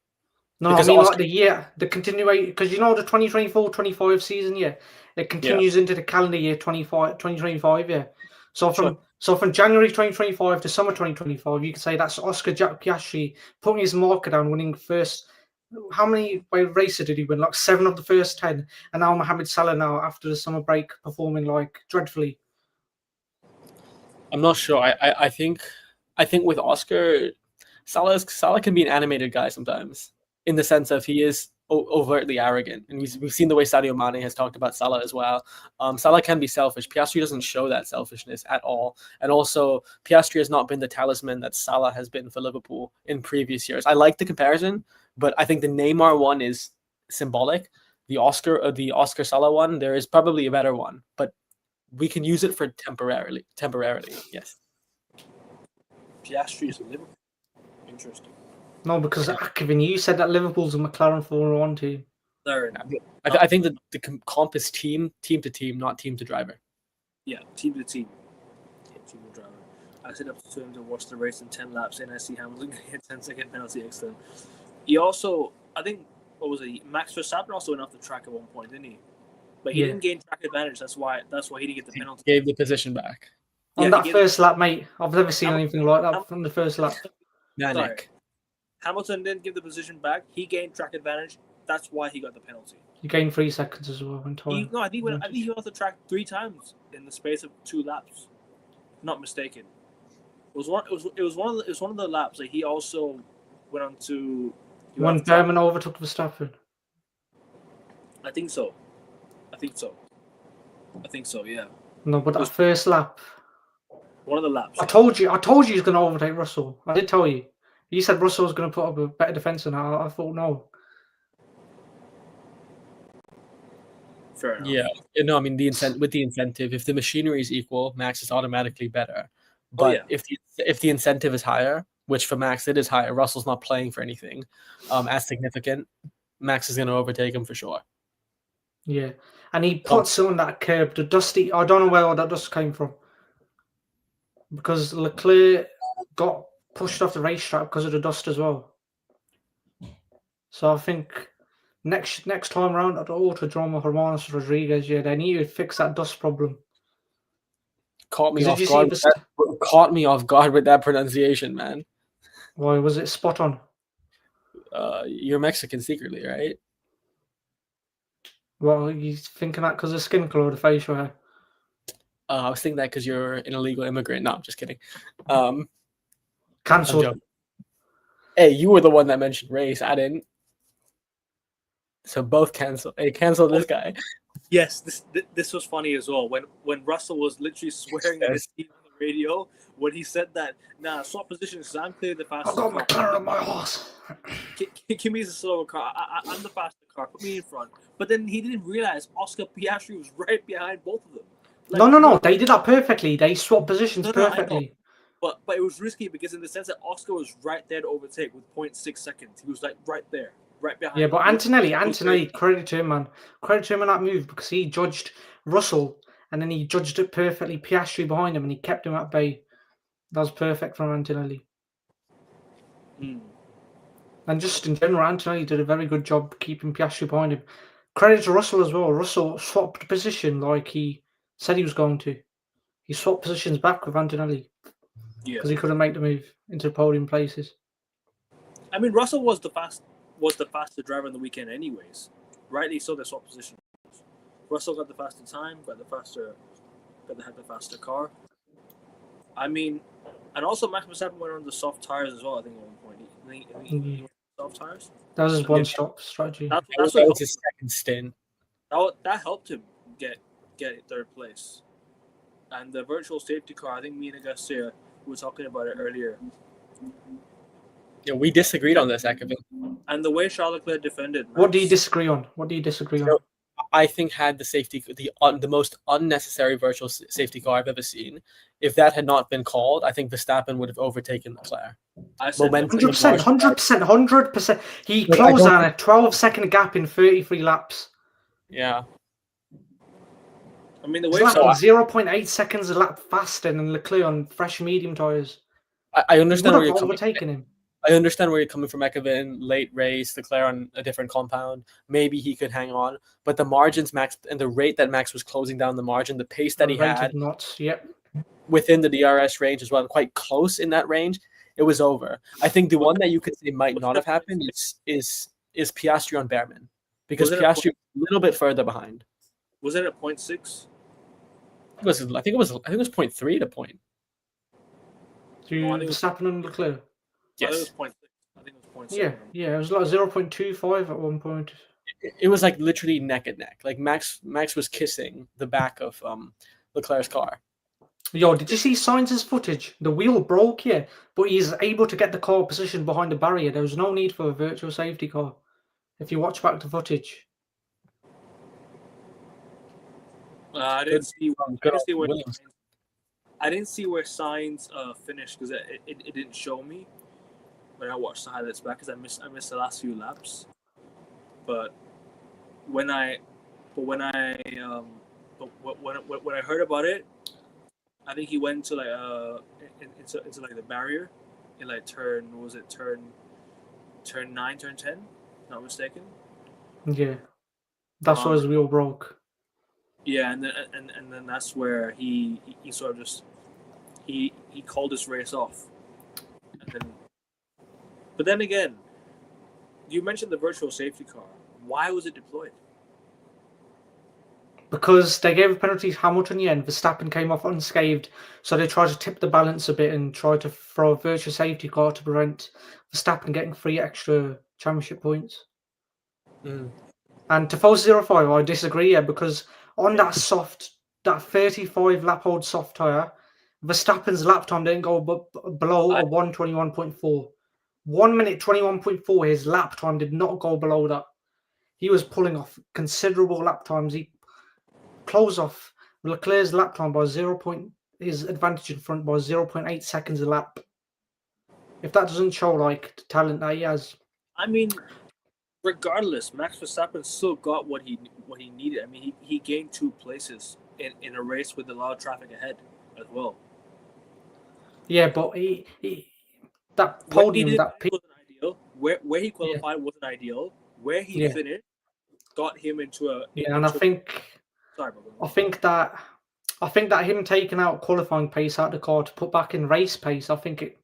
No, because I mean like the year, the continuation, because you know the 2024-25 season, yeah, it continues into the calendar year 2025, yeah. So from January 2025 to summer 2025, you could say that's Oscar Jack Piastri putting his marker down, winning first. How many races did he win? Like 7 of the first 10, and now Mohamed Salah now after the summer break performing like dreadfully. I'm not sure. I think with Oscar, Salah can be an animated guy sometimes, in the sense of he is overtly arrogant, and we've seen the way Sadio Mane has talked about Salah as well. Salah can be selfish. Piastri doesn't show that selfishness at all, and also Piastri has not been the talisman that Salah has been for Liverpool in previous years. I like the comparison, but I think the Neymar one is symbolic. The Oscar Salah one, there is probably a better one, but we can use it for temporarily. Yes. Piastri is Liverpool. Interesting. No, because Kevin, you said that Liverpool's a McLaren Formula One team. I think that the comp is team to team, not team to driver. Yeah, team to team. Team to driver. I sit up to him to watch the race in 10 laps, and I see Hamilton get 10-second penalty extent. He also, I think, Max Verstappen also went off the track at one point, didn't he? But he didn't gain track advantage. That's why he didn't get the penalty. He gave the position back. On that first lap, mate. I've never seen anything like that from the first lap. Manic. Hamilton didn't give the position back. He gained track advantage. That's why he got the penalty. He gained 3 seconds as well in time. I think he went off the track 3 times in the space of 2 laps. Not mistaken. It was one of the laps that he also went on to. When Berman overtook Verstappen. I think so. Yeah. No, but that first lap. One of the laps. I told you he's going to overtake Russell. I did tell you. You said Russell was going to put up a better defense than that. I thought no. Fair enough. Yeah, no, I mean with the incentive, if the machinery is equal, Max is automatically better. But if the incentive is higher, which for Max it is higher, Russell's not playing for anything as significant. Max is going to overtake him for sure. Yeah, and he puts on that curb, the dusty. I don't know where all that dust came from, because Leclerc got pushed off the racetrack because of the dust as well. So I think next time around at the Autodromo Hermanos Rodriguez, they need to fix that dust problem. Caught me off guard with that pronunciation, man. Why was it spot on? You're Mexican secretly, right? Well, you thinking that because of skin color or the facial hair? I was thinking that because you're an illegal immigrant. No, I'm just kidding. Cancelled. Hey, you were the one that mentioned race. I didn't. So both cancel. Hey, cancel this guy. Yes, this was funny as well. When Russell was literally swearing at his team on the radio, when he said that, nah, swap positions because I'm clearly the fastest car. I got McLaren on my horse. Give me the slower car. I'm the faster car. Put me in front. But then he didn't realize Oscar Piastri was right behind both of them. Like, no. They did that perfectly. They swapped positions perfectly. But it was risky because in the sense that Oscar was right there to overtake with 0.6 seconds. He was like right there. Right behind. Yeah, but Antonelli, credit to him, man. Credit to him on that move because he judged Russell and then he judged it perfectly. Piastri behind him and he kept him at bay. That was perfect from Antonelli. And just in general, Antonelli did a very good job keeping Piastri behind him. Credit to Russell as well. Russell swapped position like he said he was going to. He swapped positions back with Antonelli because he couldn't make the move into the podium places. I mean, Russell was the faster driver on the weekend anyways. Rightly so, they swapped positions. Russell got the faster time, had the faster car. I mean, and also Max Verstappen went on the soft tires as well, I think at one point. He went soft tires. That was his one-stop strategy. That was his second stint. That helped him get third place. And the virtual safety car, I think me and Garcia were talking about it earlier. Yeah, we disagreed on this, Ekevin. And the way Charles Leclerc defended. What do you disagree on? I think had the most unnecessary virtual safety car I've ever seen. If that had not been called, I think Verstappen would have overtaken Leclerc. 100%. He closed on a 12-second gap in 33 laps. Yeah. I mean, the way 0.8 seconds a lap faster than Leclerc on fresh medium tires. I understand where you're overtaking him. I understand where you're coming from, Ekevin. Late race, Leclerc on a different compound. Maybe he could hang on, but the margins Max and the rate that Max was closing down the margin, the pace that he had, within the DRS range as well, and quite close in that range, it was over. I think the one that you could say might not have happened is Piastri on Behrman, because Piastri was a little bit further behind. Was it at 0.6? I think it was 0.3 to point. Verstappen and Leclerc. Yes. I think it was 0.7. Yeah, it was like 0.25 at one point. It was like literally neck and neck. Like Max was kissing the back of Leclerc's car. Yo, did you see Sainz's footage? The wheel broke, but he's able to get the car positioned behind the barrier. There was no need for a virtual safety car. If you watch back the footage. I didn't see where Sainz finished because it didn't show me when I watched the highlights back because I missed the last few laps. But when I heard about it, I think he went to into like the barrier in like turn 9, turn 10, not mistaken. Yeah, that's why his wheel broke. Yeah, and then that's where he sort of just he called this race off, and then But then again, you mentioned the virtual safety car. Why was it deployed? Because they gave a penalty to Hamilton in the end. Verstappen came off unscathed, so they tried to tip the balance a bit and tried to throw a virtual safety car to prevent Verstappen getting 3 extra championship points. Mm. And to false 05, I disagree, because on that 35 lap hold soft tyre, Verstappen's lap time didn't go below a 1:21.4. 1 minute 21.4, his lap time did not go below that. He was pulling off considerable lap times. He closed off Leclerc's lap time by his advantage in front by 0.8 seconds a lap. If that doesn't show like the talent that he has. I mean, regardless, Max Verstappen still got what he needed. I mean, he gained 2 places in a race with a lot of traffic ahead as well. Yeah, but he that podium, wasn't ideal. Where he qualified wasn't ideal. Where he finished got him into a and I think that him taking out qualifying pace out of the car to put back in race pace, I think it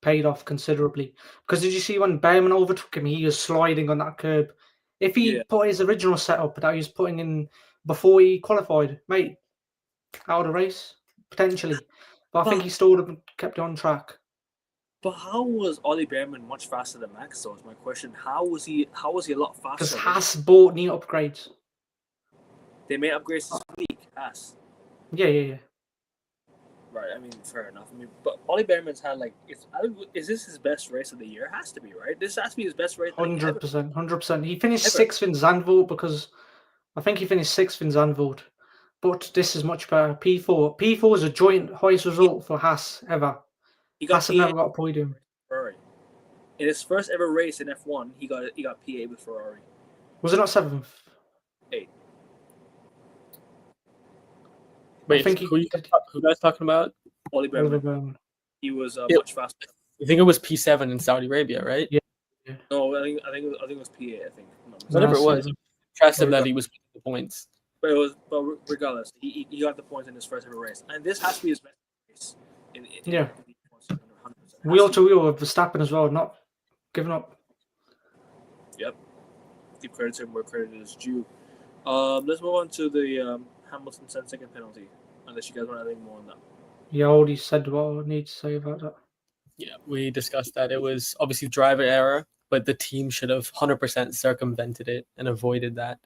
paid off considerably. Because did you see when Behrman overtook him, he was sliding on that curb. If he put his original setup that he was putting in before he qualified, mate, out of the race potentially. But I think he still would have kept on track. But how was Ollie Behrman much faster than Max? Though is my question. How was he a lot faster? Because Haas bought new upgrades. They made upgrades this week. Haas. Yeah. Right. I mean, fair enough. I mean, but Ollie Behrman's had is this his best race of the year? It has to be, right? This has to be his best race. 100%. He finished 6th in Zandvoort because I think he finished 6th in Zandvoort. But this is much better. P4. P4 is a joint highest result for Haas ever. Haas have never got a podium. Ferrari. In his first ever race in F1, he got P8 with Ferrari. Was it not 7th? 8. Wait, who you guys talking about? Ollie Behrman. He was much faster. I think it was P7 in Saudi Arabia, right? Yeah. No, I think it was P8. I think. Whatever it was, impressive that he was winning the points. But regardless, he got the points in his first ever race, and this has to be his best race. Wheel to wheel with Verstappen as well, not giving up. Yep. Give credit to him where credit is due. Let's move on to the Hamilton 10-second penalty, unless you guys want anything more on that. Yeah, I already said what I need to say about that. Yeah, we discussed that. It was obviously driver error, but the team should have 100% circumvented it and avoided that.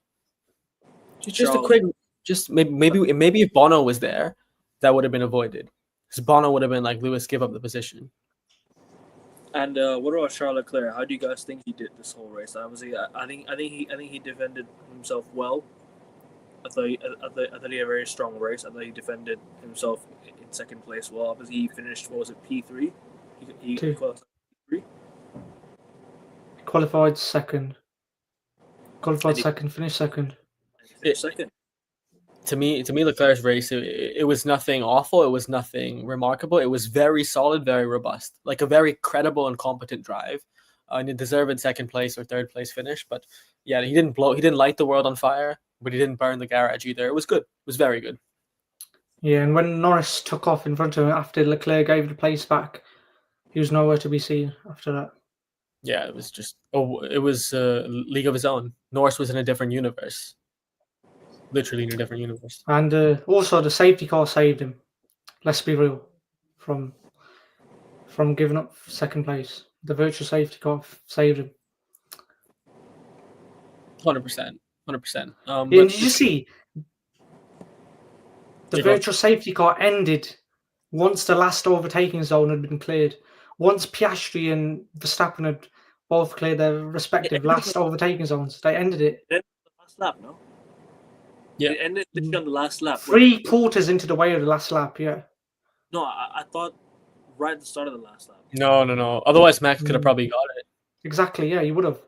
Maybe if Bono was there, that would have been avoided. Because Bono would have been like, Lewis, give up the position. And what about Charles Leclerc? How do you guys think he did this whole race? Obviously, I think he defended himself well. I thought he had a very strong race. I thought he defended himself in second place well. Obviously, he finished, what was it, P3? He qualified P3? Qualified second. Finished second. Second. To me, Leclerc's race, it was nothing awful. It was nothing remarkable. It was very solid, very robust, like a very credible and competent drive. And a deserved second place or third place finish. But yeah, he didn't light the world on fire, but he didn't burn the garage either. It was good. It was very good. Yeah, and when Norris took off in front of him after Leclerc gave the place back, he was nowhere to be seen after that. Yeah, it was just it was a league of his own. Norris was in a different universe. Literally in a different universe. And also the safety car saved him. Let's be real. From giving up second place. The virtual safety car saved him. 100%. Did you see? The virtual safety car ended once the last overtaking zone had been cleared. Once Piastri and Verstappen had both cleared their respective last overtaking zones, they ended it. The last lap, no? Yeah. It ended on the last lap. 3 quarters into the way of the last lap, yeah. No, I thought right at the start of the last lap. No. Otherwise, Max could have probably got it. Exactly, yeah, you would have.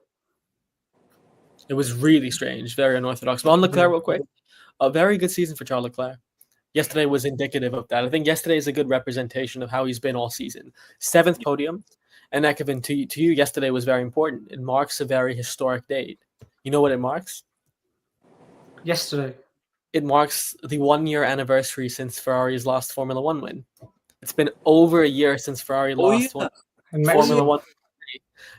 It was really strange, very unorthodox. But on Leclerc, real quick, a very good season for Charles Leclerc. Yesterday was indicative of that. I think yesterday is a good representation of how he's been all season. 7th podium. And Ekevin, to you, yesterday was very important. It marks a very historic date. You know what it marks? Yesterday. It marks the 1-year anniversary since Ferrari's last Formula 1 win. It's been over a year since Ferrari lost one Formula 1.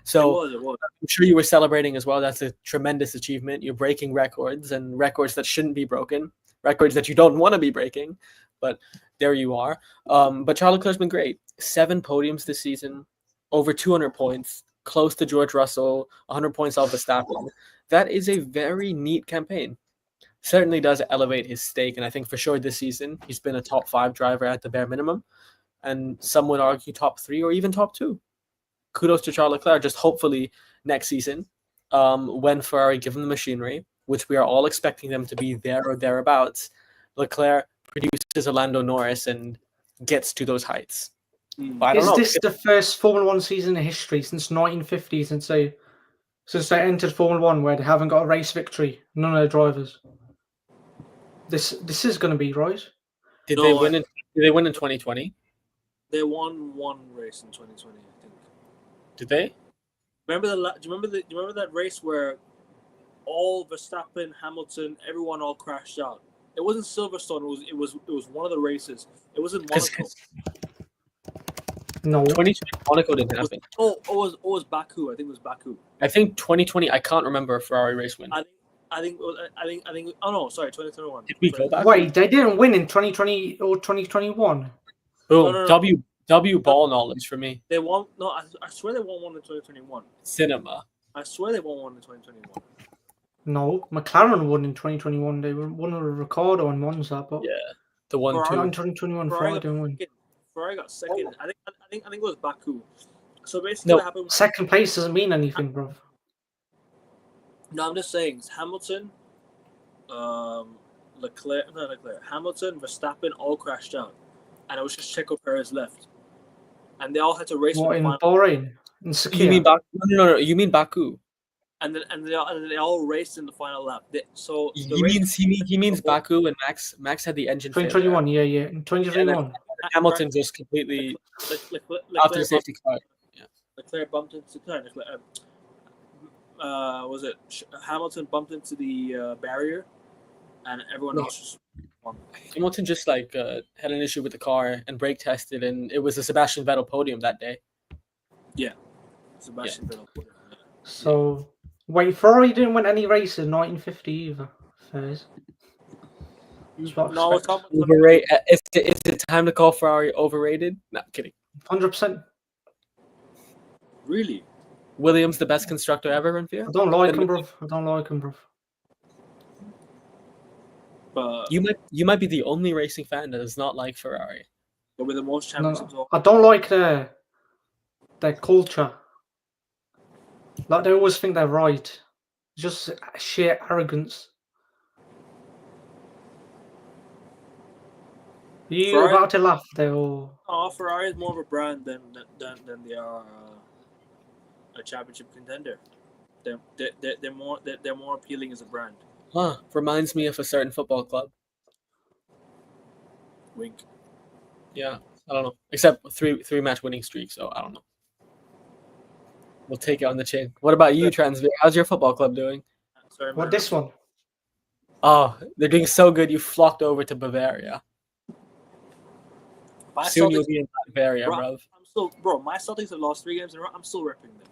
So It was. I'm sure you were celebrating as well. That's a tremendous achievement. You're breaking records and records that shouldn't be broken, records that you don't want to be breaking, but there you are. But Charles Leclerc's been great. 7 podiums this season, over 200 points, close to George Russell, 100 points off Verstappen. That is a very neat campaign. Certainly does elevate his stake, and I think for sure this season he's been a top 5 driver at the bare minimum, and some would argue top 3 or even top 2. Kudos to Charles Leclerc. Just hopefully next season, when Ferrari give him the machinery, which we are all expecting them to be there or thereabouts, Leclerc produces a Lando Norris and gets to those heights. But I don't Is know. this the first Formula One season in history since 1950, since they entered Formula One, where they haven't got a race victory? None of their drivers. This is going to be right. Did they win in 2020? They won one race in 2020, I think. Did they? Do you remember that race where all Verstappen, Hamilton, everyone all crashed out? It wasn't Silverstone. It was one of the races. It wasn't Monaco. No. 2020 Monaco didn't happen. It was Baku. I think it was Baku. I think 2020. I can't remember a Ferrari race win. I think. Oh no, sorry, 2021. Did we go back? Wait, they didn't win in 2020 or 2021. Boom. No. W ball knowledge for me. They won. No, I swear they won one in 2021. Cinema. I swear they won one in 2021. No, McLaren won in 2021. They won with Ricardo and Monza, but Yeah, the 1-2. in 2021, Ferrari didn't win. Ferrari got second. I think it was Baku. So basically, No. what happened? Second place doesn't mean anything, bro. No, I'm just saying Hamilton, Hamilton, Verstappen all crashed out, and it was just Checo Perez left, and they all had to race. What, in final. Bahrain? In Sakir? You mean Baku? No. You mean Baku? And they all raced in the final lap. He means Baku and Max had the engine. 2021, yeah. In 2021. Hamilton just completely after the safety car. Leclerc bumped into was it Hamilton bumped into the barrier, and everyone else just won. Hamilton just had an issue with the car and brake tested, and it was a Sebastian Vettel podium that day. Yeah, Sebastian Vettel podium. So wait, Ferrari didn't win any races in 1950 either. Fairs. No, it's overrated. Is it time to call Ferrari overrated? No, kidding. 100%. Really? Williams the best constructor ever, Renfield? I don't like him, bro. But you might be the only racing fan that does not like Ferrari. But with the most championships, I don't like their culture. Like, they always think they're right. Just sheer arrogance. Are you Ferrari, about to laugh there? Or... Ferrari is more of a brand than they are a championship contender. They're more appealing as a brand. Huh? Reminds me of a certain football club. Wink. Yeah, I don't know. Except three match winning streak, so I don't know. We'll take it on the chin. What about you, Transvia? How's your football club doing? Sorry, What, this one? Oh, they're doing so good. You flocked over to Bavaria. Soon you'll be in Bavaria, bro. My Celtics have lost 3 games in a row. I'm still repping them.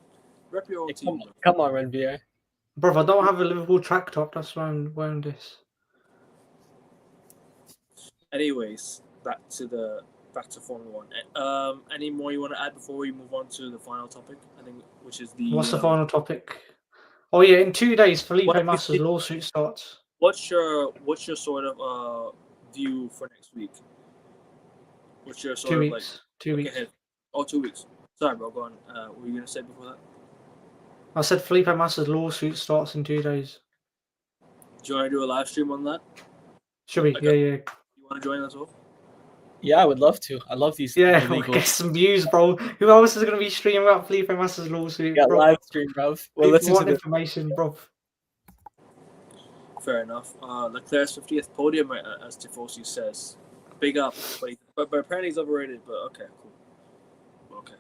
Rep your old team. Come on, Renvier. Bro, I don't have a Liverpool track top. That's why I'm wearing this. Anyways, back to Formula 1. Any more you want to add before we move on to the final topic? I think, which is the. What's the final topic? Oh yeah, in 2 days, Felipe Massa's lawsuit starts. What's your sort of view for next week? What's your sort 2 of weeks. 2 weeks. Ahead? Oh, 2 weeks. Sorry, bro. Go on. What were you gonna say before that? I said Felipe Massa's lawsuit starts in 2 days. Do you want to do a live stream on that? Should we? Yeah. You want to join us all? Yeah, I would love to. I love these. Yeah, we'll get some views, bro. Who else is going to be streaming about Felipe Massa's lawsuit? Yeah, live stream, bro. We'll listen to information, bro. Fair enough. Leclerc's 50th podium, as Tifosi says. Big up, but apparently he's overrated. But okay, cool. Okay.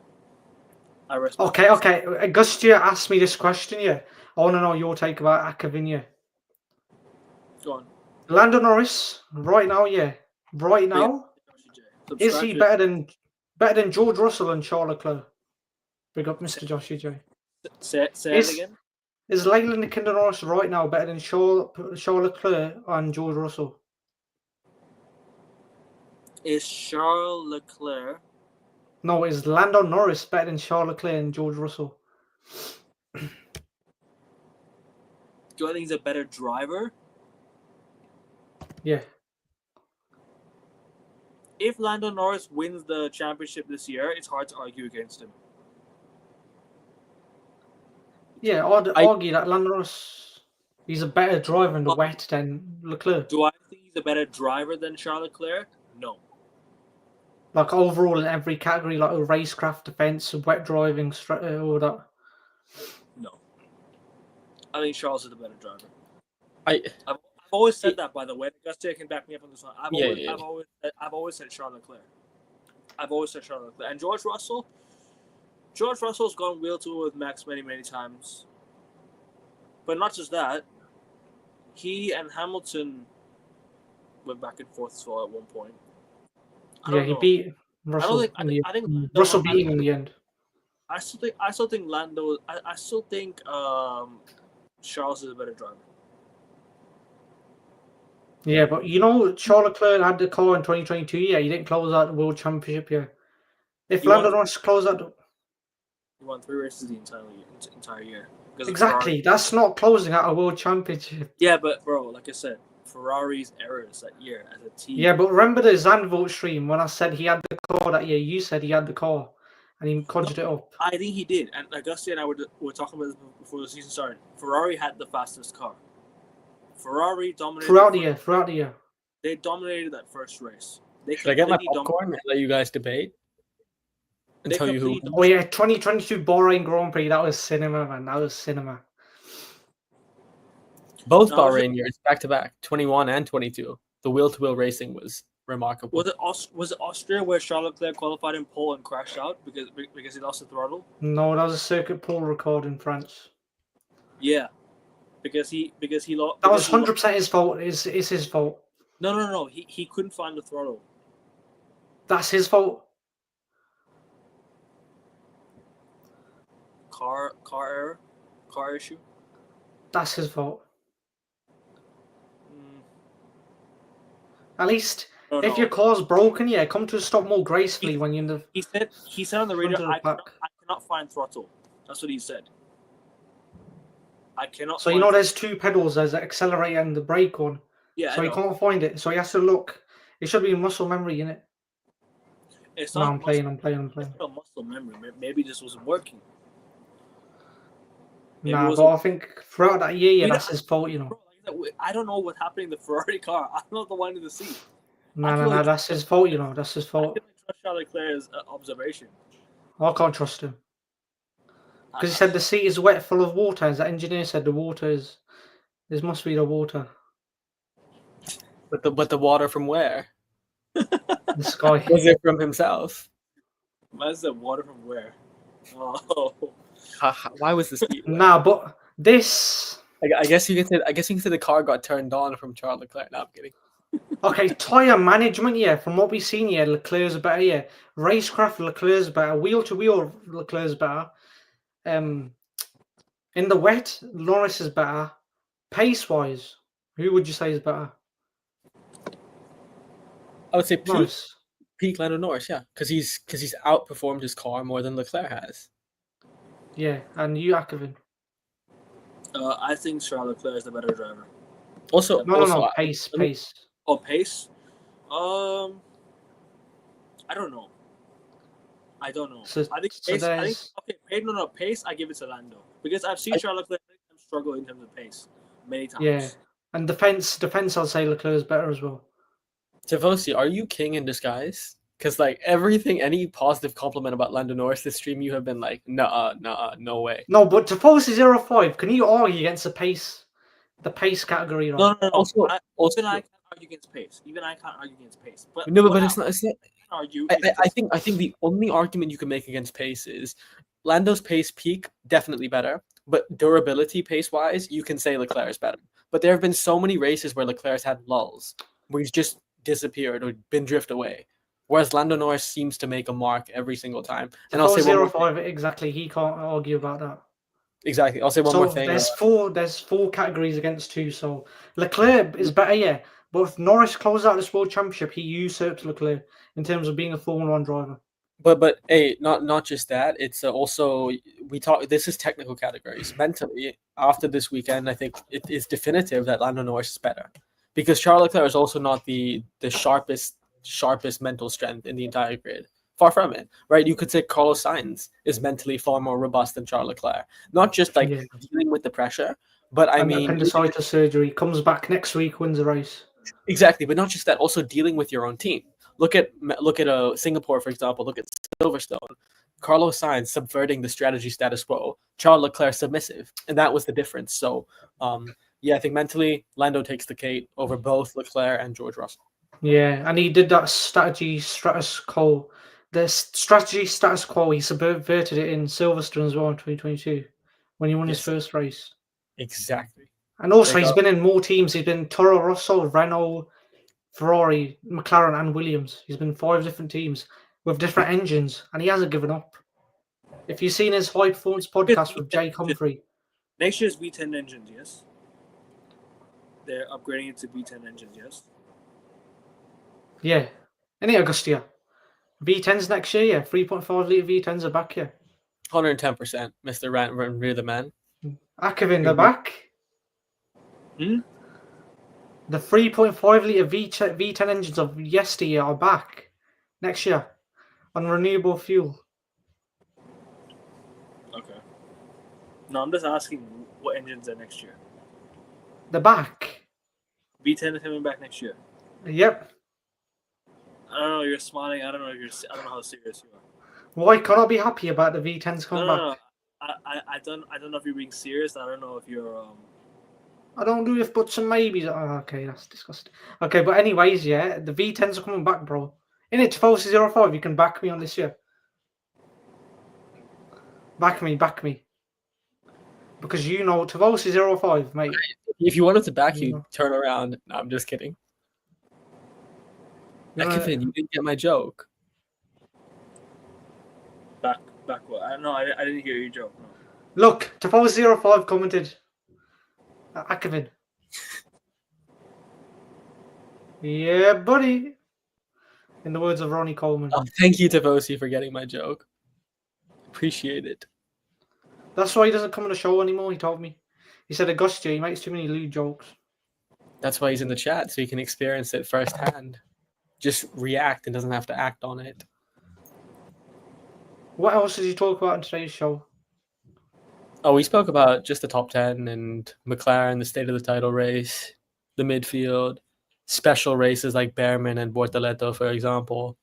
I respect. Okay. Augustia asked me this question. Yeah, I want to know your take about Akavinia. Go on. Lando Norris, right now, right now, is he better than George Russell and Charles Leclerc? Big up, Mr. Joshy J. Say it Is again. is Leyland Norris right now better than Charles Leclerc and George Russell? Is Charles Leclerc? No, is Lando Norris better than Charles Leclerc and George Russell? Do I think he's a better driver? Yeah. If Lando Norris wins the championship this year, it's hard to argue against him. Yeah, I'd argue that Lando Norris, he's a better driver in the wet than Leclerc. Do I think he's a better driver than Charles Leclerc? No. Like overall in every category, like racecraft, defense, wet driving, all that. No. I think Charles is the better driver. I I've always said that, by the way. Gustia can back me up on this one. I've always said Charles Leclerc. I've always said Charles Leclerc. And George Russell's gone wheel to wheel with Max many, many times. But not just that. He and Hamilton went back and forth as well at one point. He beat Russell. I think Russell beat him in the end. I still think Lando. I still think Charles is a better driver. Yeah, but you know, Charles Leclerc had the car in 2022. Yeah, he didn't close out the World Championship. Yeah, if Lando Norris closed out, he won 3 races the entire year. Exactly, that's not closing out a World Championship. Yeah, but bro, like I said, Ferrari's errors that year as a team. Yeah, but remember the Zandvoort stream when I said he had the car that year? You said he had the car, and he codged it up. I think he did, and Augusti and I were talking about this before the season started. Ferrari had the fastest car. Ferrari dominated throughout the year. They dominated that first race. Should I get my popcorn and let you guys debate? And tell you who. Oh yeah, 2022 Bahrain Grand Prix. That was cinema, man. That was cinema. Both Bahrain years, back to back, 21 and 22. The wheel-to-wheel racing was remarkable. Was it Austria where Charles Leclerc qualified in pole and crashed out because he lost the throttle? No, that was a circuit pole record in France. Yeah, because he lost. That was 100% his fault. It's his fault. No. He couldn't find the throttle. That's his fault. Car error, car issue. That's his fault. At least if your car's broken, come to a stop more gracefully when you're in the. He said on the radio, I cannot find throttle. That's what he said. I cannot. So there's 2 pedals. There's the accelerator and the brake one. Yeah. So he can't find it. So he has to look. It should be muscle memory in it. It's not. I'm playing. It's not muscle memory. Maybe this wasn't working. But I think throughout that year, that's his fault, Bro, I don't know what happened in the Ferrari car. I'm not the one in the seat. No, that's his fault, That's his fault. I can't trust Charles Leclerc's observation. I can't trust him. Because he said the seat is wet, full of water. As the engineer said, the water is... This must be the water. But the water from where? The sky. Was it from himself? Why's the water from where? Oh. Why was this? But this... I guess you can say the car got turned on from Charles Leclerc. No, I'm kidding. Okay, tyre management, from what we've seen, Leclerc's better, Racecraft, Leclerc's better. Wheel-to-wheel, Leclerc's better. In the wet, Norris is better. Pace-wise, who would you say is better? I would say peak Lando Norris, because he's outperformed his car more than Leclerc has. Yeah, and you, Akovin? I think Charles Leclerc is the better driver. No, pace. Oh, pace? I don't know. I think pace. Pace. I give it to Lando because I've seen Charles Leclerc struggle in terms of pace many times. Yeah, and defense. I'll say Leclerc is better as well. Tifosi, are you king in disguise? Because everything, any positive compliment about Lando Norris this stream, you have been like, nah, no way. No, but Tifosi 05, can you argue against the pace category? Right? No. Also, I can't argue against pace. Even I can't argue against pace. But it's not. Argue. I think the only argument you can make against pace is Lando's pace peak definitely better, but durability pace wise, you can say Leclerc is better. But there have been so many races where Leclerc's had lulls, where he's just disappeared or been drift away. Whereas Lando Norris seems to make a mark every single time. And I'll say 05 exactly. He can't argue about that. Exactly. I'll say one more thing. There's four categories against 2. So Leclerc is better, yeah. But if Norris closes out this World Championship, he usurps Leclerc in terms of being a Formula One driver. But hey, not just that. It's also we talk. This is technical categories. Mentally, after this weekend, I think it is definitive that Lando Norris is better, because Charles Leclerc is also not the sharpest mental strength in the entire grid. Far from it, right? You could say Carlos Sainz is mentally far more robust than Charles Leclerc. Not just like dealing with the pressure, but I mean appendicitis surgery, comes back next week, wins the race. Exactly, but not just that. Also dealing with your own team. Look at Singapore, for example. Look at Silverstone. Carlos Sainz subverting the strategy status quo. Charles Leclerc submissive, and that was the difference. So, I think mentally, Lando takes the cake over both Leclerc and George Russell. Yeah, and he did that strategy status quo. The strategy status quo, he subverted it in Silverstone as well in 2022 when he won his first race. Exactly. And also, he's been in more teams. He's been Toro Rosso, Renault, Ferrari, McLaren, and Williams. He's been 5 different teams with different engines, and he hasn't given up. If you've seen his high performance podcast with Jake Humphrey, next year's V10 engines, yes. They're upgrading it to V10 engines, yes. Yeah, any Augustia. V10s next year, yeah. 3.5 litre V10s are back, yeah. 110%, Mr. Rear the man. Akevin, they're back. Hmm? The 3.5 litre V10 engines of yesteryear are back next year on renewable fuel. Okay. No, I'm just asking what engines are next year. They're back. V10 is coming back next year. Yep. I don't know. You're smiling. I don't know how serious you are. Why can't I be happy about the V10s coming back? No. I don't know if you're being serious. I don't know if you're I don't do if buts and maybes. Oh, okay, that's disgusting. Okay, but anyways, yeah, the V10s are coming back, bro. In it, Tifosi 05, you can back me on this year. Back me. Because you know Tifosi 05, mate. If you wanted to back you, turn around. No, I'm just kidding. Kevin, you didn't get my joke. Back what? I didn't hear your joke. No. Look, Tifosi 05 commented. Akevin. Yeah, buddy. In the words of Ronnie Coleman. Oh, thank you, Tifosi, for getting my joke. Appreciate it. That's why he doesn't come on the show anymore, he told me. He said Augustia, he makes too many lewd jokes. That's why he's in the chat, so he can experience it firsthand. Just react and doesn't have to act on it. What else did he talk about in today's show? Oh, we spoke about just the top 10 and McLaren, the state of the title race, the midfield, special races like Behrman and Bortoleto, for example.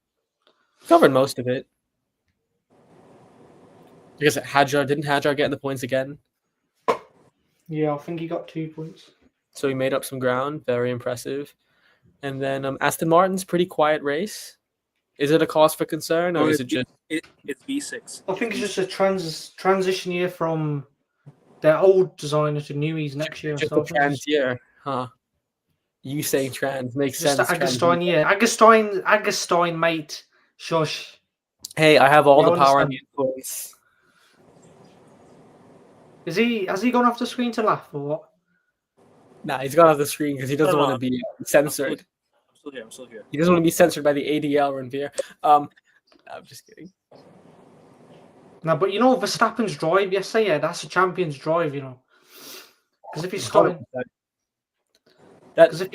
Covered most of it. Because didn't Hadjar get in the points again? Yeah, I think he got 2 points. So he made up some ground. Very impressive. And then Aston Martin's pretty quiet race. Is it a cause for concern, or is it just... It's V6. I think it's just a transition year from their old designer to newies next year. Just a trans year, huh? You saying trans makes sense. Just Agostine year. Agostine, mate. Shush. Hey, I have all the power and the influence. Has he gone off the screen to laugh or what? Nah, he's gone off the screen because he doesn't want to be censored. I'm still here. He doesn't want to be censored by the ADL Renvier. I'm just kidding. No, but you know Verstappen's drive yesterday, yeah, that's a champion's drive, you know. Because if you're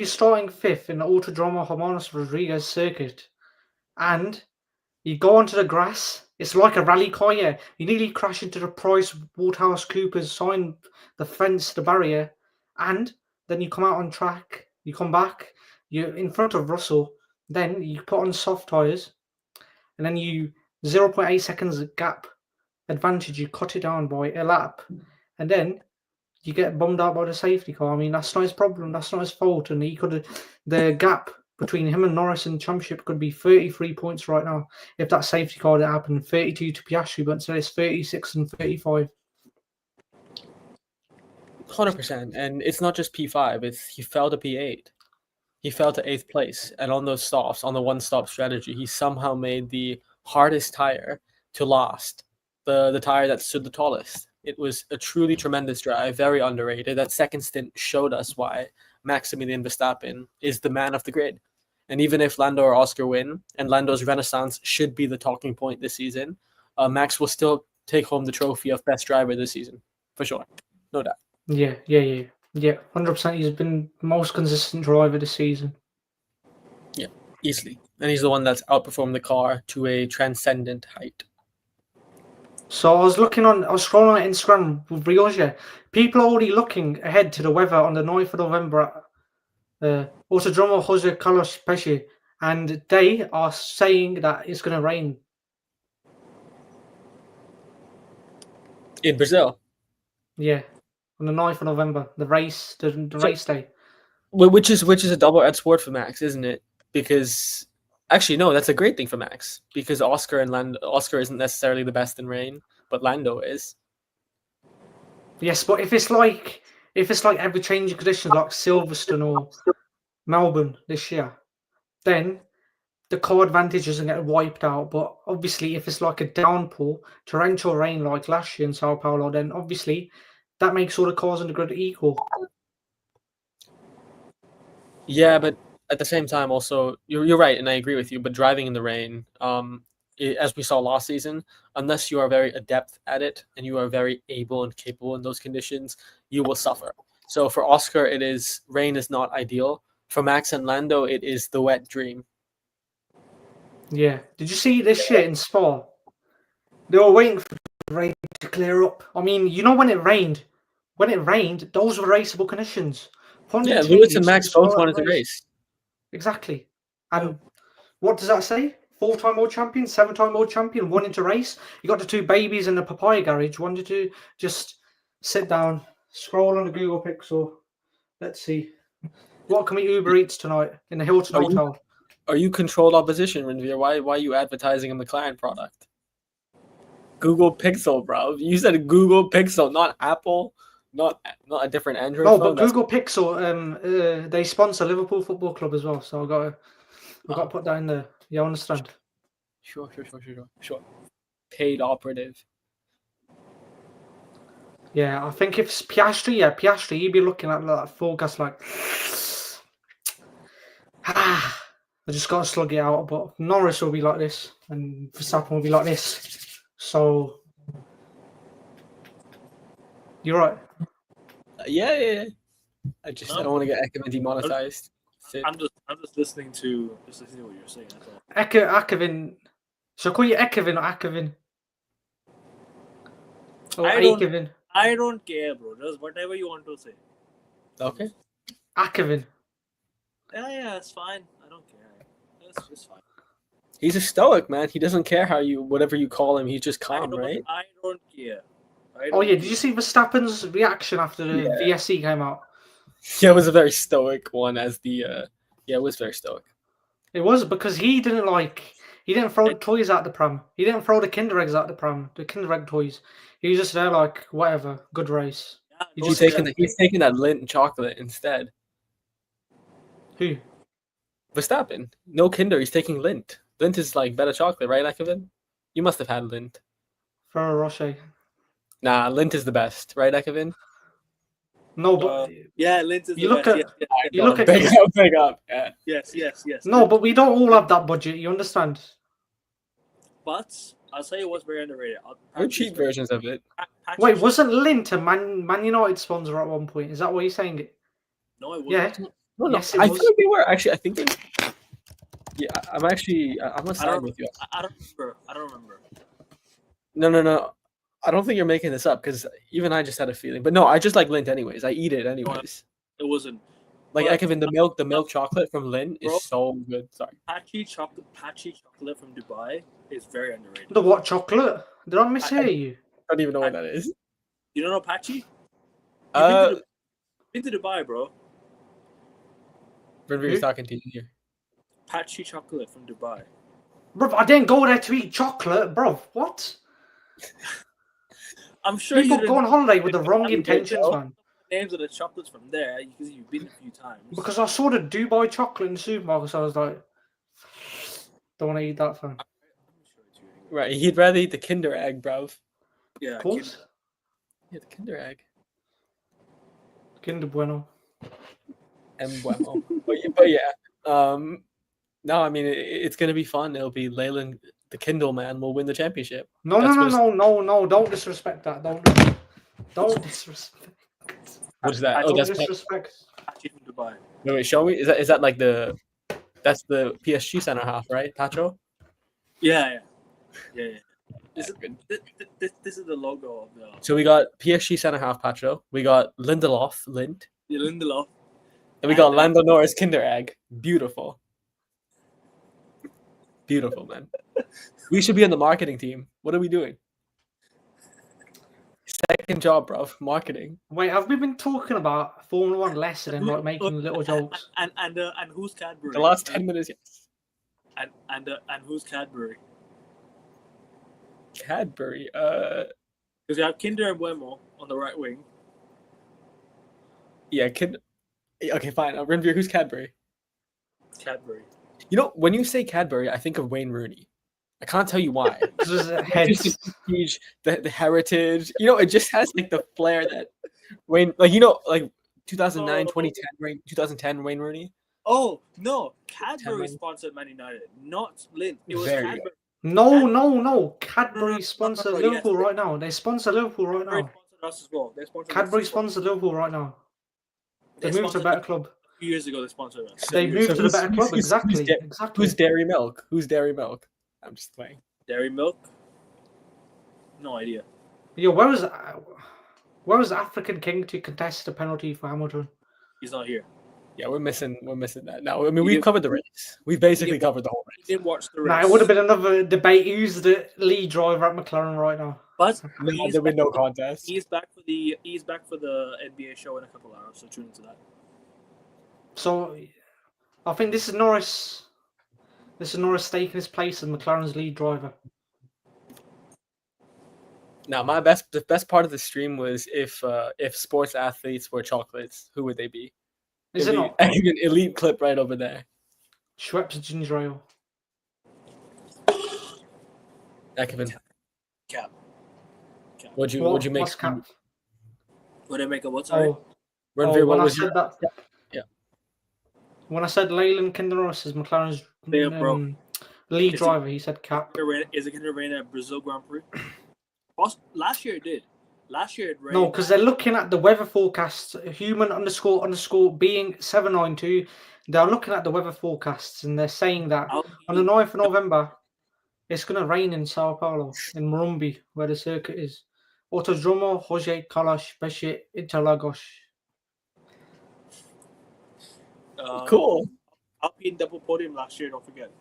starting fifth in the Autodromo Hermanos Rodriguez circuit, and you go onto the grass, it's like a rally car, yeah. You nearly crash into the Price Waterhouse Coopers sign, the fence, the barrier, and then you come out on track, you come back, you're in front of Russell, then you put on soft tyres, and then you 0.8 seconds gap advantage, you cut it down by a lap, and then you get bummed out by the safety car. I mean, that's not his problem, that's not his fault, and the gap between him and Norris in the championship could be 33 points right now if that safety car didn't happen. 32 to Piastri, but instead it's 36 and 35. 100%, and it's not just P5, it's he fell to P8. He fell to 8th place, and on those stops, on the one-stop strategy, he somehow made the hardest tire to last, the tire that stood the tallest It was a truly tremendous drive, very underrated. That second stint showed us why Maximilian Verstappen is the man of the grid. And even if Lando or Oscar win, and Lando's renaissance should be the talking point this season, Max will still take home the trophy of best driver this season, for sure. No doubt. Yeah, 100%. He's been the most consistent driver this season. Yeah, easily. And he's the one that's outperformed the car to a transcendent height. So I was scrolling on Instagram with Rioja. People are already looking ahead to the weather on the 9th of November. Autodromo Jose Carlos Pesce, and they are saying that it's going to rain. In Brazil? Yeah, on the 9th of November, the race day. Which is a double-edged sword for Max, isn't it? Because actually, no, that's a great thing for Max because Oscar isn't necessarily the best in rain, but Lando is. Yes, but if it's like ever changing conditions like Silverstone or Melbourne this year, then the car advantage doesn't get wiped out. But obviously, if it's like a downpour, torrential rain like last year in Sao Paulo, then obviously that makes all the cars on the grid equal. Yeah, but at the same time, also you're right, and I agree with you. But driving in the rain, as we saw last season, unless you are very adept at it and you are very able and capable in those conditions, you will suffer. So for Oscar, rain is not ideal. For Max and Lando, it is the wet dream. Yeah. Did you see this shit in Spa? They were waiting for the rain to clear up. I mean, you know when it rained, those were raceable conditions. Yeah, Lewis and Max both wanted to race. Exactly. And what does that say? 4-time world champion, 7-time world champion, wanting to race. You got the two babies in the papaya garage, wanted to just sit down, scroll on the Google Pixel. Let's see. What can we Uber Eats tonight in the Hilton Hotel? Are you controlled opposition, Renvir? Why are you advertising a McLaren product? Google Pixel, bro. You said Google Pixel, not Apple, not a different Android phone. No, but Google Pixel, they sponsor Liverpool Football Club as well, so I got to put that in there. You understand? Sure. Paid operative. Yeah, I think if it's Piastri, you'd be looking at that forecast like, I just got to slug it out. But Norris will be like this, and Verstappen will be like this. So you're right. Yeah. I don't want to get Ekman demonetized. I'm just listening to what you're saying. That's all. Ekman. Shall I call you Ekman or Akevin? Or I don't care, bro. Just whatever you want to say. Okay. Akevin. Yeah, it's fine. I don't care. It's fine. He's a stoic, man. He doesn't care whatever you call him. He's just calm, right? I don't care. Did you see Verstappen's reaction after the VSC came out? Yeah, it was a very stoic one it was very stoic. It was because he didn't throw the toys out the pram. He didn't throw the Kinder Eggs out the pram, the Kinder Egg toys. He was just there like, whatever, good race. Yeah, he's taking that Lindt chocolate instead. Who? Verstappen. No Kinder, he's taking Lindt. Lindt is like better chocolate, right, Ekman? You must have had Lindt. Ferrero Rocher. Nah, Lindt is the best, right, Ekman? No, but Lindt is the best. You look at big up. Yeah. Yes. No, but we don't all have that budget. You understand? But I'll tell you what's very underrated. There are cheap versions of it. Wait, wasn't Lindt a Man United sponsor at one point? Is that what you're saying? No, it wasn't. Yeah. No. Yes, I think they were actually. I think they. Yeah, I'm gonna side with you. I don't remember. No. I don't think you're making this up because even I just had a feeling. But no, I just like Lindt anyways. I eat it anyways. It wasn't. Like Ekman, the milk chocolate from Lindt is so good. Sorry. Patchy chocolate from Dubai is very underrated. The what chocolate? Did I mishear you? I don't even know what that is. You don't know Patchy? Been to Dubai, bro. Renvir's talking to you here. Patchy chocolate from Dubai. Bro, I didn't go there to eat chocolate, bro. What? I'm sure people go on holiday with the wrong intentions, man. Names of the chocolates from there because you've been a few times. Because I saw the Dubai chocolate in the supermarket, so I was like, don't want to eat that, fam. Right, he'd rather eat the Kinder Egg, bro. Yeah, of course. Yeah, the Kinder Egg. Kinder Bueno. Bueno. but yeah. No, I mean it's gonna be fun. It'll be Leyland, the Kindle man, will win the championship. No, That's what don't disrespect that. Don't disrespect. What is that? I Oh, Don't that's disrespect. Actually from Dubai. wait, show me. Is that like that's the PSG center half, right, Pacho? Yeah. This, Yeah, is, this is the logo of the So we got PSG center half Pacho. We got Lindelof, Lind, Lindelof. and we got Lando Norris, Kinder Egg. Beautiful. Beautiful, man. We should be on the marketing team. What are we doing? Second job, bro. Marketing. Wait, have we been talking about Formula One less than like making little jokes? And who's Cadbury? The last 10 minutes, yes. And who's Cadbury? Cadbury. Because you have Kinder and Bueno on the right wing. Yeah, Okay, fine. Renvier, who's Cadbury? Cadbury. You know, when you say Cadbury, I think of Wayne Rooney. I can't tell you why. Just Just heads. the prestige, the heritage. You know, it just has like the flair that Wayne, like you know, like 2009, 2010, 2010 Wayne Rooney. Oh no, Cadbury Man. sponsored Man United, not Lind. It was There you Cadbury. No. Cadbury sponsor yes, Liverpool they- right now. They sponsor Liverpool right Cadbury now. sponsored us as well. They sponsored Cadbury us as well. sponsor Liverpool right now. They moved to a sponsored better us club. a few years ago. They sponsored us. They moved to the better club. who's Exactly. Da- Exactly. Who's Dairy Milk? Who's Dairy Milk? I'm just playing. Dairy Milk. No idea. Yo, where was the African King to contest the penalty for Hamilton? He's not here. Yeah, we're missing that. No, I mean You we've did- covered the race. We've basically did- covered the whole He race. didn't watch the race. Nah, it would have been another debate. Who's the lead driver at McLaren right now? But No, he's there'll be back, no contest. he's back for the NBA show in a couple hours. So tune into that. So, I think this is Norris. This is Norris taking his place as McLaren's lead driver. Now, the best part of the stream was if sports athletes were chocolates, who would they be? Is it not? Elite clip right over there. Schweppes ginger ale. Ekman, Cap. would you make? What's cap? Would I make a what? Sorry. Renvier, when what I was said your? that. Yeah. When I said Leyland Kinder Norris is McLaren's Yeah, bro. lead Is it- driver, he said cap. Is it going to rain at Brazil Grand Prix? Last year it did. Last year it rained. No, because they're looking at the weather forecast. Human _ being 792. They're looking at the weather forecasts and they're saying that on the 9th of November, it's going to rain in Sao Paulo, in Morumbi, where the circuit is. Autodromo Jose Carlos Pesce Interlagos. Cool. Alpine double podium last year. Don't forget.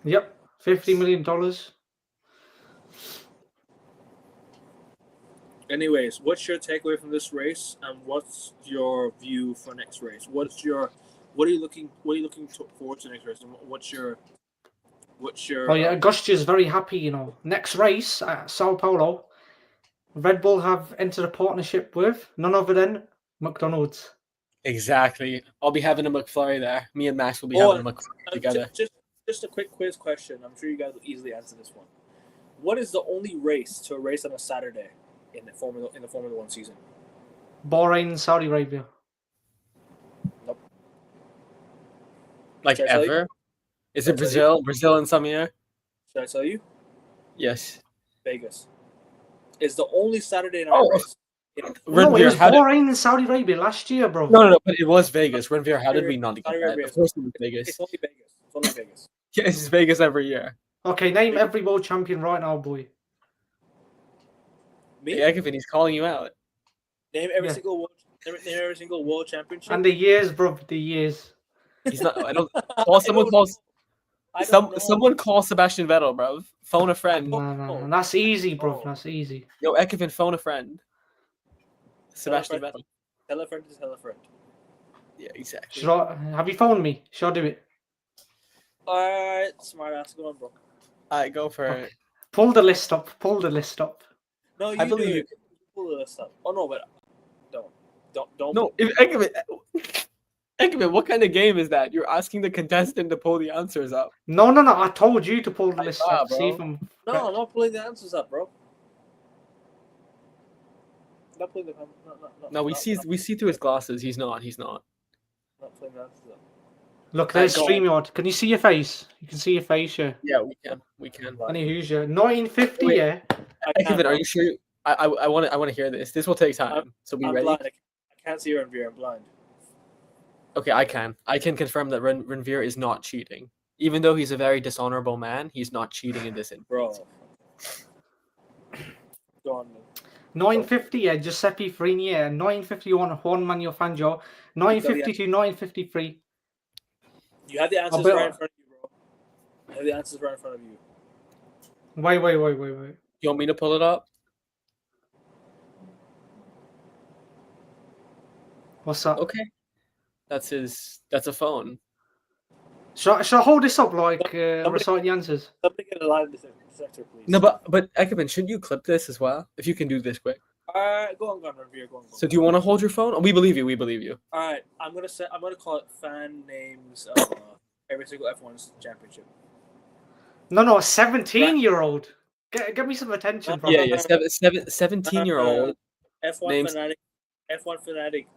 Yep, $50 million. Anyways, what's your takeaway from this race, and what's your view for next race? What are you looking forward to next race, and what's your Oh yeah, Agostia is very happy. You know, next race at Sao Paulo, Red Bull have entered a partnership with none other than McDonald's. Exactly. I'll be having a McFlurry there. Me and Max will be having a McFlurry together. Just a quick quiz question. I'm sure you guys will easily answer this one. What is the only race to race on a Saturday in the Formula One season? Bahrain, Saudi Arabia. Nope. Like Should I tell you? ever? Is Should it I tell you? Brazil in some year? Should I tell you? Yes. Vegas. It's the only Saturday night Oh. race. No, it Renvier, was how did? Bahrain and Saudi Arabia last year, bro. No, but it was Vegas. Renvier, how did we not get Saudi that? Arabia. Of course it was Vegas. It's only Vegas. It's only Vegas. Yeah, it's Vegas every year. Okay, name every world champion right now, boy. Me? Yeah, Kevin, he's calling you out. Name every Yeah. single world championship. And the years, bro, the years. He's not. I don't. Call someone. Someone call Sebastian Vettel, bro. Phone a friend. No. That's easy, bro. Oh. That's easy. Yo, Ekevin, phone a friend. Sebastian friend. Vettel. Tell a friend to tell a friend. Yeah, exactly. Have you phoned me? Should I do it? Alright, smart ass. Go on, bro. Alright, go for it. Pull the list up. No, you I do believe it. Pull the list up. Oh no, but don't. No, Ekevin, what kind of game is that? You're asking the contestant to pull the answers up. No. I told you to pull the list up. bro. See if I'm No, I'm not pulling the answers up, bro. Not playing the No, we see through his glasses. He's not. not playing that. Look, there's Alright, go on. StreamYard. Can you see your face? You can see your face, yeah. Yeah, we can. Any who's your 1950, Wait. yeah. Kevin, are you sure? I want to hear this. This will take time. So be I'm ready. blind. I can't see Renvier. I'm blind. Okay, I can confirm that Renvier is not cheating. Even though he's a very dishonorable man, he's not cheating in this instance. Bro. Go on, man. 950, yeah, Giuseppe Frini, yeah. 951, Juan Manuel Fangio. 952, 953. You have the answers right in front of you, bro. You have the answers right in front of you. Wait. You want me to pull it up? What's that? Okay. That's a phone. Shall I hold this up like recite the answers? Something in the line sector, please. No, but Ekman, shouldn't you clip this as well? If you can do this quick. Go on, Renvier. Go on. So do you want to hold your phone? We believe you. All right, I'm gonna call it fan names every single F1's championship. No, a 17-year-old. Get me some attention, bro. Yeah. 17-year-old. F1 names. fanatic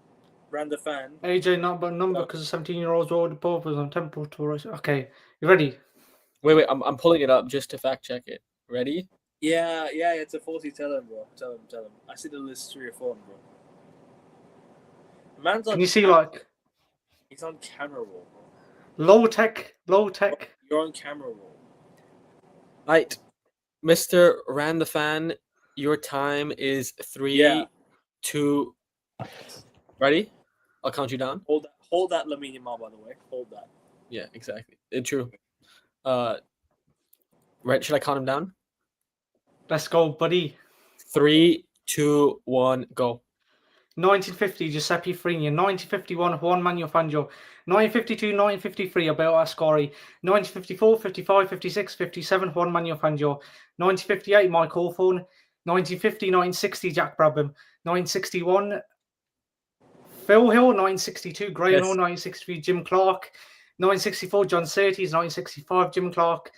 ran the fan. AJ not but number because 17-year-olds were the purpose on temple tours. Okay, you ready? Wait, I'm pulling it up just to fact check it. Ready? Yeah, it's a faulty. Tell him, bro. Tell him. I see the list 3 or 4, bro. The man's on. Can you see like he's on camera roll, bro. low tech? You're on camera roll. Right, Mr. Ran the Fan, your time is 3, 2. Ready? I'll count you down. Hold that Lamine Yamal, by the way. Hold that. Yeah, exactly. True. Right, should I count him down? Let's go, buddy. 3, 2, 1, go. 1950, Giuseppe Frini. 1951, Juan Manuel Fangio. 1952, 1953, Alberto Ascari. 1954, 55, 56, 57, Juan Manuel Fangio. 1958, Mike Hawthorne. 1950, 1960, Jack Brabham. 1961, Phil Hill. 1962, Graham Hill. 1963, Jim Clark. 1964, John Surtees. 1965, Jim Clark.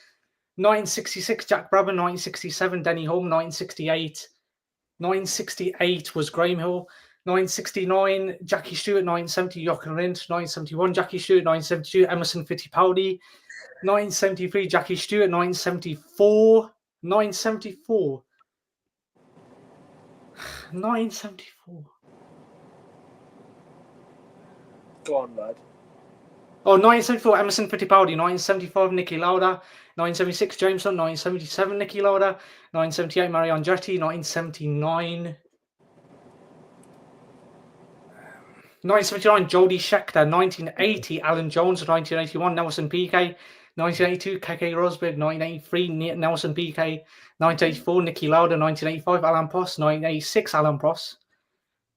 1966, Jack Brabham. 1967, Denny Hulme. 1968 was Graham Hill. 1969, Jackie Stewart. 1970, Jochen Rindt. 1971, Jackie Stewart. 1972, Emerson Fittipaldi. 1973, Jackie Stewart. 1974. 1974. Go on, lad. Oh, 1974, Emerson Fittipaldi. 1975, Niki Lauda. 1976, James Hunt. 1977, Niki Lauda. 1978, Mario Andretti. 1979. 1979, Jody Scheckter. 1980, Alan Jones. 1981, Nelson Piquet. 1982, Keke Rosberg. 1983, Nelson Piquet. 1984, Niki Lauda. 1985, Alain Prost. 1986, Alain Prost.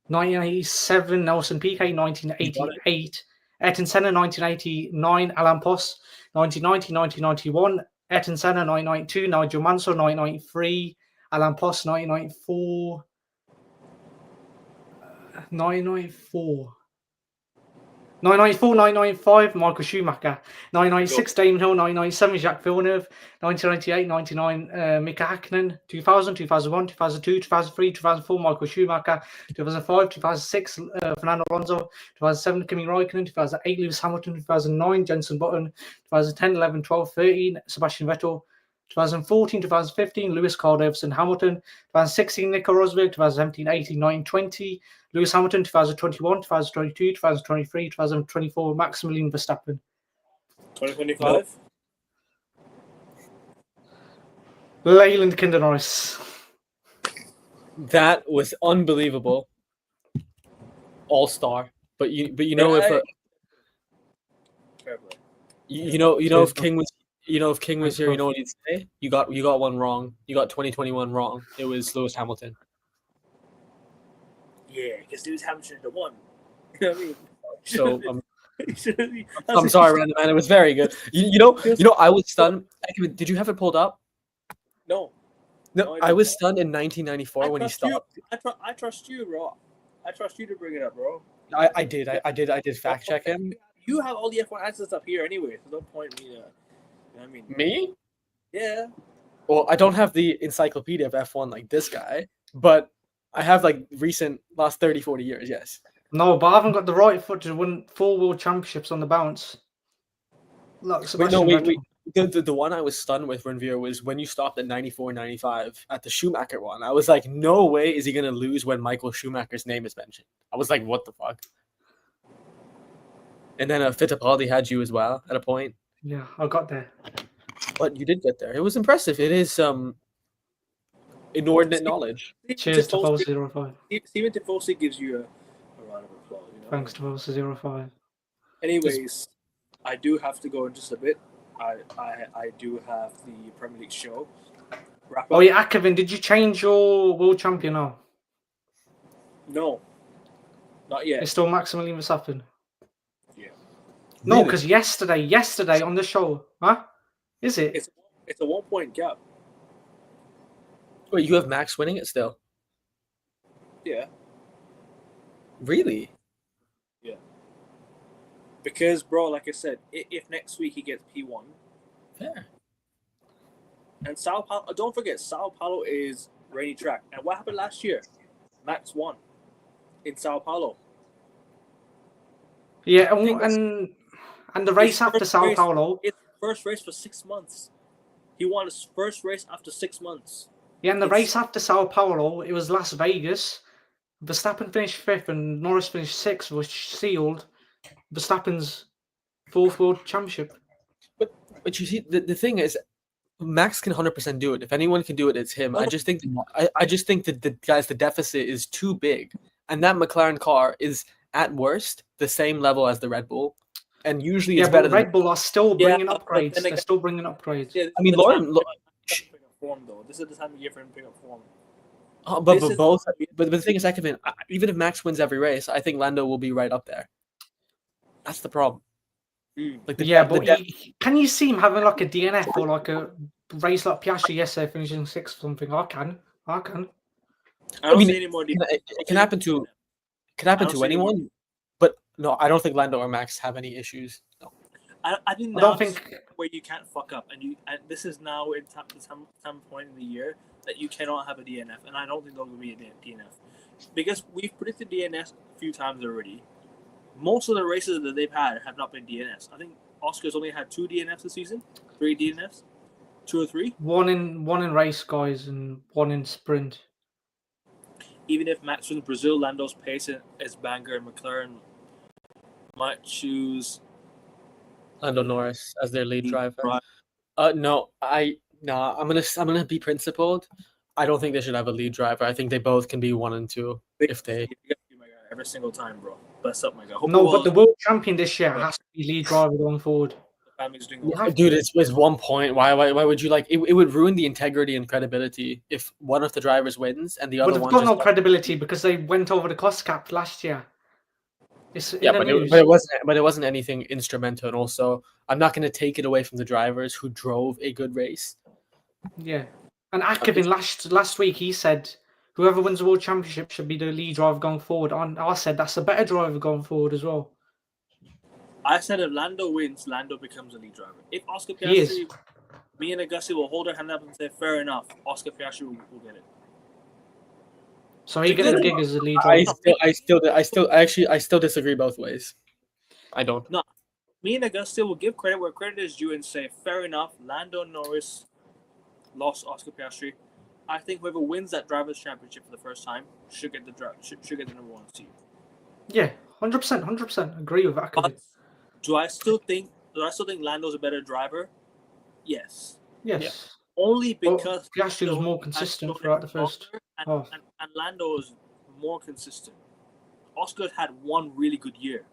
1987, Nelson Piquet. 1988, Ayrton Senna. 1989, Alain Prost. 1990, 1991, Ayrton Senna. 1992, Nigel Mansell. 1993, Alain Prost. 1994. 1995, Michael Schumacher. 1996, Damon Hill. 1997, Jacques Villeneuve. 1998, 99, Mika Hakkinen. 2000, 2001, 2002, 2003, 2004, Michael Schumacher. 2005, 2006, Fernando Alonso. 2007, Kimi Räikkönen. 2008, Lewis Hamilton. 2009, Jenson Button. 2010, 11, 12, 13, Sebastian Vettel. 2014, 2015, Lewis Carl Davidson Hamilton. 2016, Nico Rosberg. 2017, 18, 19, 20, Lewis Hamilton. 2021, 2022, 2023, 2024, Maximilian Verstappen. 2025? Leyland Kinder Norris. That was unbelievable. All-star. But you know if if King was if King was here, you know what he'd say? You got one wrong. You got 2021 wrong. It was Lewis Hamilton. Yeah, because Lewis Hamilton the one. You know what I mean? So I'm sorry, Random Man. It was very good. You know, I was stunned. Did you have it pulled up? No, I was stunned in 1994 when he stopped. I trust you, bro. I trust you to bring it up, bro. I did fact check him. You have all the F1 answers up here anyway. So no point me. I mean, Me? Yeah. Well, I don't have the encyclopedia of F1 like this guy, but I have like recent last 30, 40 years. Yes. No, but I haven't got the right foot to win 4 world championships on the bounce. Like Wait, Sebastian wait. Vettel. The one I was stunned with, Renvir, was when you stopped at 94, 95 at the Schumacher one. I was like, no way is he going to lose when Michael Schumacher's name is mentioned. I was like, what the fuck? And then Fittipaldi had you as well at a point. Yeah, I got there. But you did get there. It was impressive. It is inordinate knowledge. Cheers to Volsa 05. Steven Tifosi gives you a round of applause. You know? Thanks to Volsa 05. Anyways, I do have to go in just a bit. I do have the Premier League show. Wrap up. Oh yeah, Kevin, did you change your world champion now? No, not yet. It's still Maximilian Verstappen. Yeah. No, Really? because yesterday on the show, huh? Is it? It's a 1 point gap. Wait, you have Max winning it still? Yeah. Really? Because, bro, like I said, if next week he gets P1, Fair. and Sao Paulo, don't forget, Sao Paulo is rainy track. And what happened last year? Max won in Sao Paulo. Yeah, think and the race His after first Sao race- Paulo. It's first race for 6 months. He won his first race after 6 months. Yeah, and the it's- race after Sao Paulo, it was Las Vegas. Verstappen finished 5th and Norris finished 6th, which sealed Verstappen's 4th world championship. But you see, the thing is, Max can 100% do it. If anyone can do it, it's him. I just think that the deficit is too big, and that McLaren car is at worst the same level as the Red Bull, and usually Yeah, it's better but Red Bull are still bringing but upgrades. then They're again- still bringing upgrades. Yeah, this I is mean, the Lauren, time lo- to pick up form, though. This is the time of year for him to pick up form. But This is- both. But the thing is, Ekman, even if Max wins every race, I think Lando will be right up there. That's the problem. Like Yeah, but can you see him having like a DNF or like a race like Piastri yesterday finishing 6th or something? I can. I don't mean, see any more. it can happen to don't see any more- anyone. But no, I don't think Lando or Max have any issues. No. I think I now don't think. where you can't fuck up, and this is now in some point in the year that you cannot have a DNF, and I don't think there will be a DNF because we've predicted DNF a few times already. Most of the races that they've had have not been DNFs. I think Oscar's only had 2 DNFs this season, 3 DNFs, 2 or 3. One in race, guys, and 1 in sprint. Even if Max wins Brazil, Lando's pace is banger, and McLaren might choose Lando Norris as their lead driver. Right. No, I'm gonna be principled. I don't think they should have a lead driver. I think they both can be 1 and 2 if they. My guy, every single time, bro. Bless up, my guy. Hope No, you all- but the world champion this year has to be lead driver going forward. the family's doing You well. have Dude, it's 1 point. Why would you like? It would ruin the integrity and credibility if one of the drivers wins and the But other they've one got just. no credibility because they went over the cost cap last year. It's in Yeah, the but news. it wasn't anything instrumental. And also, I'm not going to take it away from the drivers who drove a good race. Yeah. And Akevin last week he said whoever wins the world championship should be the lead driver going forward. And I said that's a better driver going forward as well. I said if Lando wins, Lando becomes a lead driver. If Oscar He is. Piastri, me and Agassi will hold our hand up and say, fair enough, Oscar Piastri will get it. So he gets the gig as a lead I driver. still disagree both ways. I don't. Me and Agassi will give credit where credit is due and say, fair enough, Lando Norris lost Oscar Piastri. I think whoever wins that drivers' championship for the first time should get the number 1 seed. Yeah, 100% agree with But Akevin. do I still think Lando's a better driver? Yes. Yes. Only Well, because Piastri was more consistent throughout the first half. and Lando is more consistent. Oscar had 1 really good year.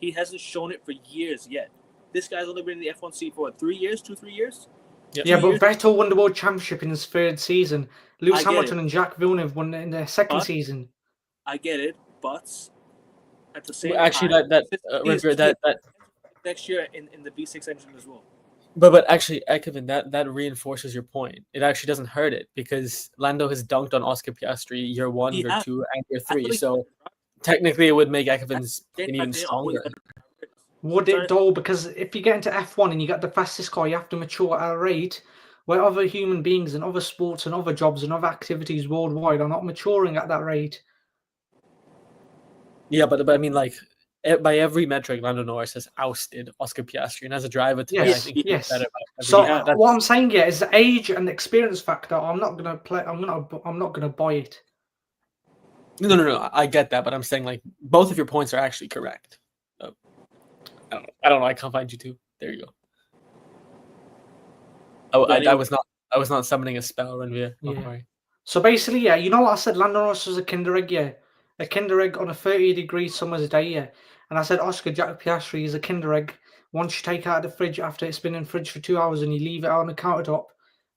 He hasn't shown it for years yet. This guy's only been in the F1C for 3 years, 2-3 years. Yep. Yeah, but years. Vettel won the world championship in his 3rd season. Lewis I get Hamilton and Jacques Villeneuve won it in their 2nd But- season. I get it, but at the same Actually, time, that next year in the V6 engine as well. But actually, Kevin, that reinforces your point. It actually doesn't hurt it because Lando has dunked on Oscar Piastri year 1, He year has. 2, and year I 3. believe- So technically, it would make Ekevin's Then even they always stronger. Would it though? Because if you get into F1 and you got the fastest car, you have to mature at a rate where other human beings and other sports and other jobs and other activities worldwide are not maturing at that rate. Yeah, but I mean, like, by every metric, Lando Norris has ousted Oscar Piastri, and as a driver today, I Yes, think he's yes. better. So That's- what I'm saying here is the age and experience factor. I'm not gonna buy it. No. I get that, but I'm saying like both of your points are actually correct. I don't know. I can't find you two. There you go. Oh, I was not summoning a spell, Renvir. Yeah. Okay. So basically, yeah, you know what I said? Lando Norris was a Kinder Egg, yeah. A Kinder Egg on a 30-degree summer's day, yeah. And I said Oscar Jack Piastri is a Kinder Egg. Once you take it out of the fridge after it's been in the fridge for 2 hours and you leave it out on the countertop,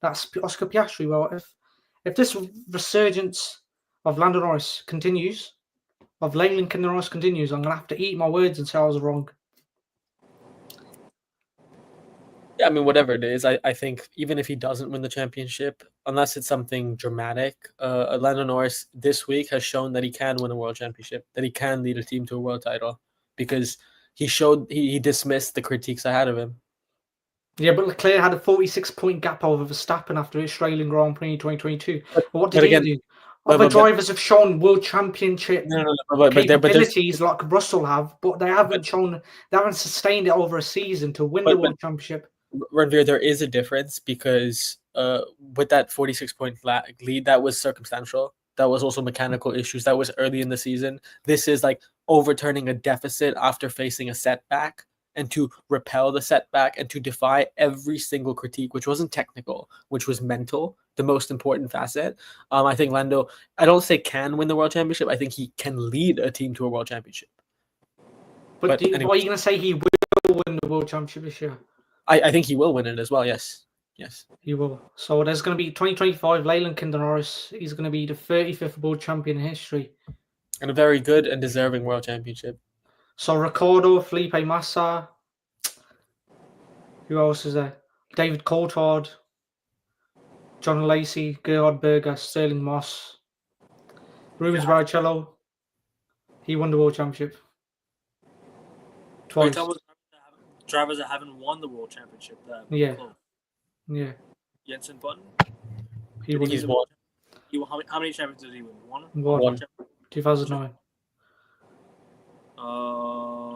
that's Oscar Piastri. Well, if this resurgence of Lando Norris continues, of Leyland Kinder Norris continues, I'm going to have to eat my words and say I was wrong. Yeah, I mean, whatever it is, I think even if he doesn't win the championship, unless it's something dramatic, Lando Norris this week has shown that he can win a world championship, that he can lead a team to a world title, because he dismissed the critiques I had of him. Yeah, but Leclerc had a 46-point gap over Verstappen after the Australian Grand Prix 2022. But what did he do? Other drivers have shown world championship capabilities like Russell have, but they haven't sustained it over a season to win the world championship. Renvir, there is a difference because with that 46-point lead, that was circumstantial. That was also mechanical issues. That was early in the season. This is like overturning a deficit after facing a setback, and to repel the setback and to defy every single critique, which wasn't technical, which was mental, the most important facet. I think Lando, I don't say can win the world championship. I think he can lead a team to a world championship. But anyway, what are you going to say? He will win the world championship this year? I think he will win it as well, yes. Yes. He will. So there's going to be 2025, Leyland Kinder Norris. He's going to be the 35th world champion in history. And a very good and deserving world championship. So Ricciardo, Felipe Massa. Who else is there? David Coulthard, John Lacey, Gerhard Berger, Sterling Moss, Rubens Barrichello. He won the world championship twice. Drivers that haven't won the world championship. Yeah. Jenson Button. He's won. How many champions did he win? One. 2009.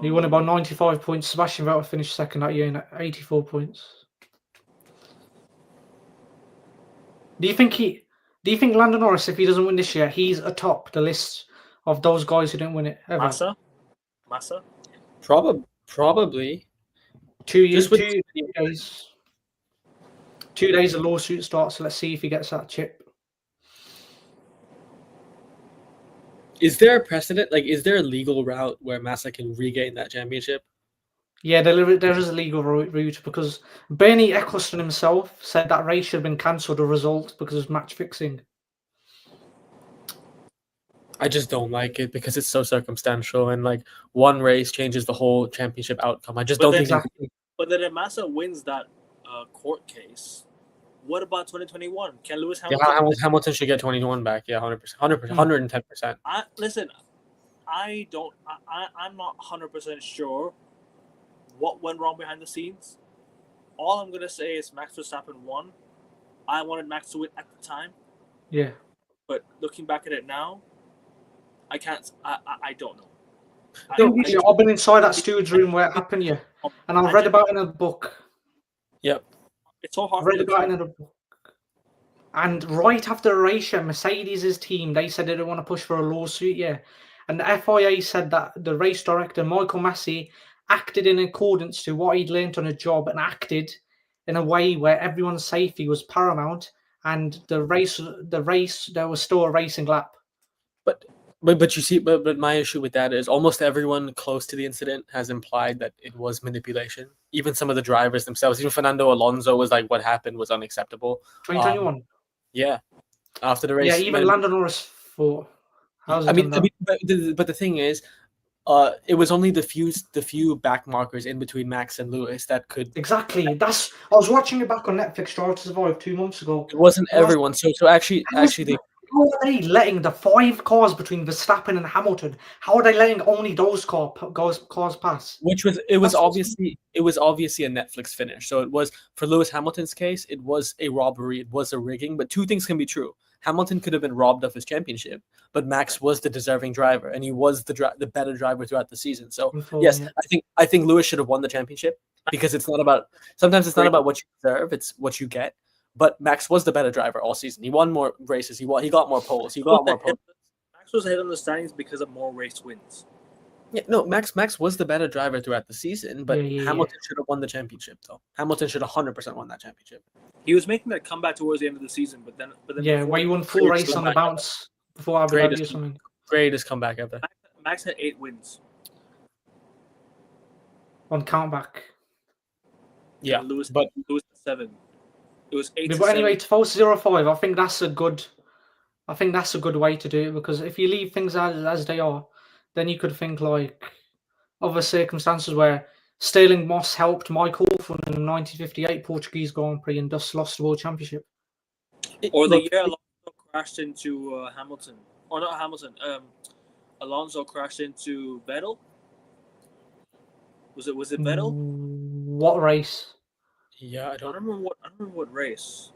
He won about 95 points. Sebastian Vettel finished second that year at 84 points. Do you think Lando Norris, if he doesn't win this year, he's atop the list of those guys who didn't win it ever? Massa? Probably. 2 days. 2 days the lawsuit starts, so let's see if he gets that chip. Is there a precedent? Like, is there a legal route where Massa can regain that championship? Yeah, there is a legal route because Bernie Eccleston himself said that race should have been cancelled as a result because of match fixing. I just don't like it because it's so circumstantial and like one race changes the whole championship outcome. I just don't think. Exactly. But then if Massa wins that court case, what about 2021? Can Lewis Hamilton? Yeah, Hamilton should get 21 back. Yeah, 100%, 110%. Listen, I'm not 100% sure what went wrong behind the scenes. All I'm gonna say is Max Verstappen won. I wanted Max to win at the time. Yeah. But looking back at it now, I can't. I don't know. I've been inside that steward's room where it happened, yeah, and I've read about it in a book. Yep. It's so hard. I read about it in a book. And right after the race, Mercedes' team, they said they didn't want to push for a lawsuit, yeah. And the FIA said that the race director, Michael Massey, acted in accordance to what he'd learned on a job and acted in a way where everyone's safety was paramount. And the race, there was still a racing lap. But you see, but my issue with that is almost everyone close to the incident has implied that it was manipulation. Even some of the drivers themselves, even Fernando Alonso was like, "What happened was unacceptable." 2021. Yeah, after the race. Yeah, even Lando Norris for. But the thing is, it was only the few back markers in between Max and Lewis that could. Exactly. I was watching it back on Netflix, Drive to Survive 2 months ago. It wasn't everyone. So actually, How are they letting the 5 cars between Verstappen and Hamilton? How are they letting only those cars pass? It was obviously a Netflix finish. So it was, for Lewis Hamilton's case, it was a robbery, it was a rigging. But two things can be true. Hamilton could have been robbed of his championship, but Max was the deserving driver, and he was the better driver throughout the season. So yes, I think Lewis should have won the championship, because it's not about not about what you deserve, it's what you get. But Max was the better driver all season. He won more races. He got more poles. He got more poles. Max was ahead on the standings because of more race wins. Yeah, no, Max was the better driver throughout the season, but Hamilton should have won the championship, though. Hamilton should 100% won that championship. He was making that comeback towards the end of the season, but then where he won 4 races on the bounce before Abu Dhabi or something. Greatest comeback ever. Max had 8 wins on countback. Yeah, Lewis had 7. It was 8. But anyway, to false 0-5, I think that's a good way to do it, because if you leave things as they are, then you could think like other circumstances where Stirling Moss helped Mike Hawthorne in the 1958 Portuguese Grand Prix and thus lost the World Championship. Or the year Alonso crashed into Hamilton. Or not Hamilton. Alonso crashed into Vettel. Was it Vettel? What race? Yeah, I don't remember what race.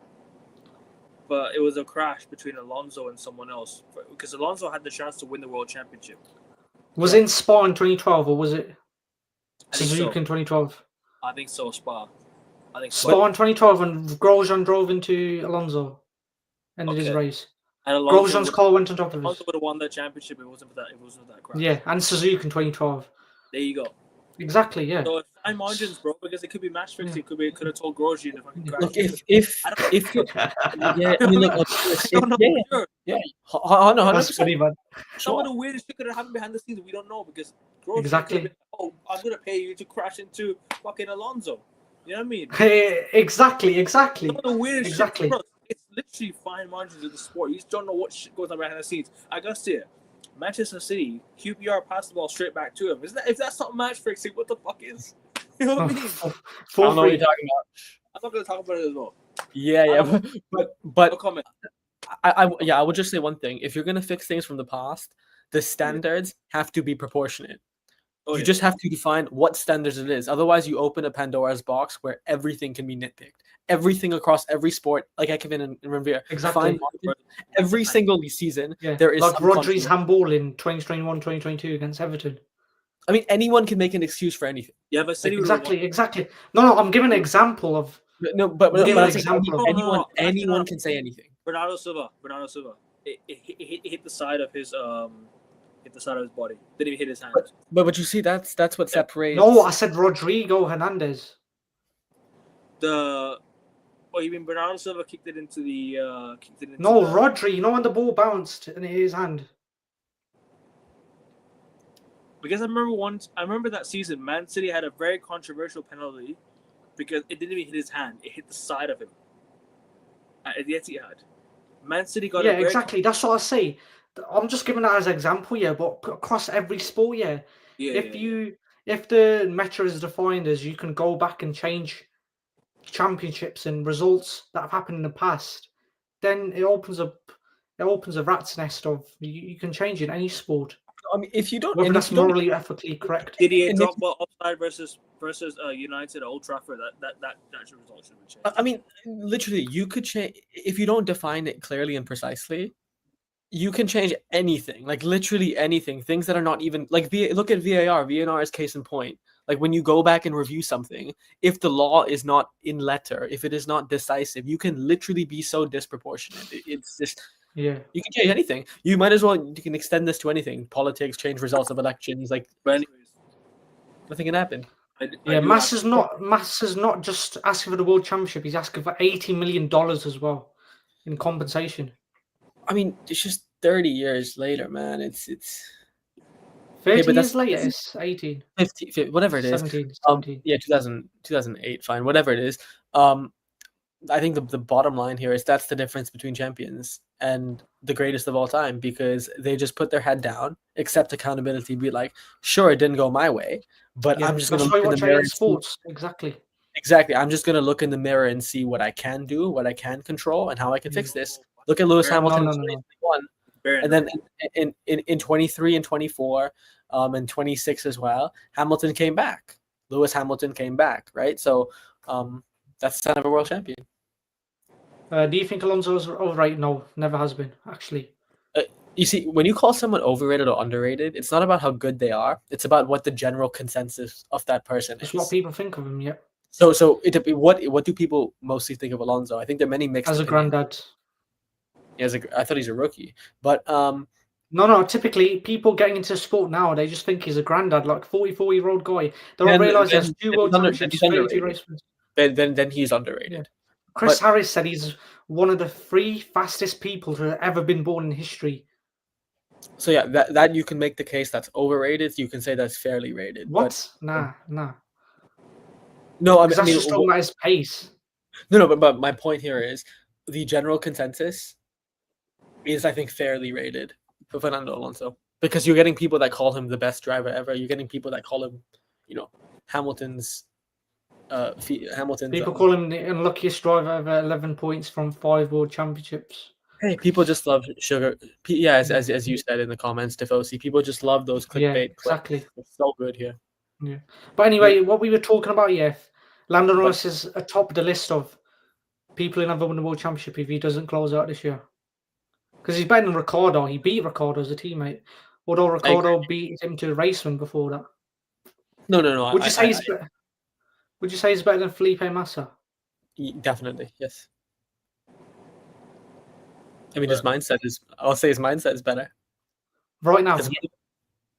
But it was a crash between Alonso and someone else, because Alonso had the chance to win the World Championship. Was it in Spa in 2012, or was it Suzuka in 2012? I think so, Spa. Spa in 2012 when Grosjean drove into Alonso, ended his race. And Grosjean's car went on top of it. Alonso would have won that championship if it wasn't for that crash. Yeah, and Suzuka in 2012. There you go. Exactly, yeah. So it's fine margins, bro, because it could be match fixing. Could have told Grosjean if I can crash. Look, if yeah, I mean, look, That's funny, man. Some of the weirdest shit could have happened behind the scenes we don't know, because Grosjean could have been, I'm gonna pay you to crash into fucking Alonso. You know what I mean? Exactly. Some of the weirdest shit, bro. It's literally fine margins of the sport. You just don't know what shit goes on behind the scenes. I gotta say it. Manchester City, QPR passed the ball straight back to him. If that's not match fixing, what the fuck is? You know what I mean? I don't know what you're talking about. I'm not going to talk about it as well. Yeah, but no comment. I would just say one thing. If you're going to fix things from the past, the standards have to be proportionate. You just have to define what standards it is. Otherwise, you open a Pandora's box where everything can be nitpicked. Everything across every sport, like Ekevin and Rivera. Exactly. Every single season, there is like Rodri's handball in 2021-2022 against Everton. I mean, anyone can make an excuse for anything. Yeah, but exactly. No, I'm giving an example of. No, but anyone can say anything. Bernardo Silva. It hit the side of his body. Didn't even hit his hand. But you see, that's what separates. No, I said Rodrigo Hernandez. You mean Bernardo Silva kicked it into the? Rodri. You know when the ball bounced in his hand. Because I remember that season, Man City had a very controversial penalty because it didn't even hit his hand; it hit the side of him. At the Etihad, Man City got. Yeah, exactly. That's what I say. I'm just giving that as an example, but across every sport, if the measure is defined as you can go back and change championships and results that have happened in the past, then it opens a rat's nest of you can change in any sport. I mean, if you don't, whether that's morally, ethically correct. Didier Drogba offside versus United at Old Trafford. That result should be changed. I mean, literally, you could change if you don't define it clearly and precisely. You can change anything, like literally anything. Things that are not even like look at VAR. VAR is case in point. Like when you go back and review something, if the law is not in letter, if it is not decisive, you can literally be so disproportionate. It's just. Yeah, you can change anything. You might as well. You can extend this to anything. Politics, change results of elections. Like, but anyways, nothing can happen. Mass is not just asking for the World Championship. He's asking for $80 million as well in compensation. I mean, it's just 30 years later, man. It's 30 years later. It's 18, 50, whatever it is. 17. Yeah, 2008. Fine, whatever it is. I think the bottom line here is that's the difference between champions and the greatest of all time, because they just put their head down, accept accountability, be like, sure, it didn't go my way, but I'm just going to look in the mirror. Sports. Exactly. I'm just going to look in the mirror and see what I can do, what I can control, and how I can fix this. Look at Lewis No, Hamilton no, in no, no. 2021, Very and then in 23 and 24, and 26 as well. Hamilton came back. Lewis Hamilton came back, right? So that's the sign of a world champion. Do you think Alonso's overrated? No, never has been, actually. You see, when you call someone overrated or underrated, it's not about how good they are. It's about what the general consensus of that person That's is. what people think of him, yeah. So what do people mostly think of Alonso? I think there are many mixed As a opinions. granddad. I thought he's a rookie, but No. Typically, people getting into sport now, they just think he's a granddad, like 44-year-old guy. They don't realize he has 2 world championships, 32 race wins. then he's underrated. Yeah. Chris Harris said he's one of the 3 fastest people to have ever been born in history. So yeah, that you can make the case that's overrated. You can say that's fairly rated. What? But, Nah. No, I Because that's mean, just talking about his pace. No, but my point here is the general consensus is, I think, fairly rated for Fernando Alonso, because you're getting people that call him the best driver ever. You're getting people that call him, Hamilton's. People call him the unluckiest driver ever, 11 points from 5 world championships. Hey, people just love sugar. Yeah, as you said in the comments, Tifosi, people just love those clickbait. Yeah, exactly. It's so good here. Yeah. But anyway, what we were talking about, Lando Norris is atop the list of people who never won the world championship if he doesn't close out this year. Because he's better than Ricciardo. He beat Ricciardo as a teammate. Although Ricciardo beat him to a race win before that. No. Would you say he's better than Felipe Massa? Definitely, yes. I mean, I'll say his mindset is better. Right now.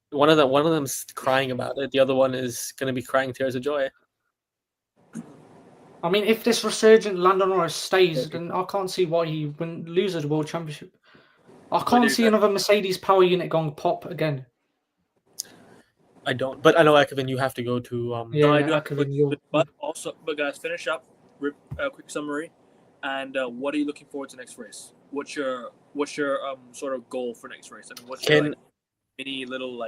One of them's crying about it. The other one is going to be crying tears of joy. I mean, if this resurgent Lando Norris stays, then I can't see why he wouldn't lose the world championship. I can't see another Mercedes power unit going pop again. I don't, but I know, Ekevin, you have to go to. I do have to, but guys, finish up. Quick summary, and what are you looking forward to next race? What's your sort of goal for next race? I mean, what's your any little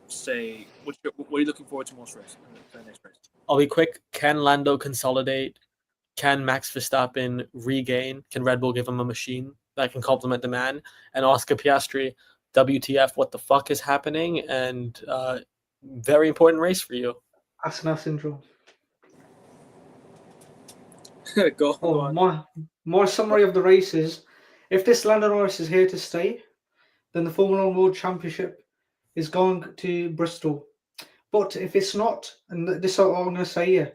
say what are you looking forward to most race for the next race? I'll be quick. Can Lando consolidate? Can Max Verstappen regain? Can Red Bull give him a machine that can complement the man? And Oscar Piastri, WTF? What the fuck is happening? And very important race for you. Asthma syndrome. Go on. My summary of the race is: if this Lando Norris is here to stay, then the Formula 1 World Championship is going to Bristol. But if it's not, and this is what I'm going to say here,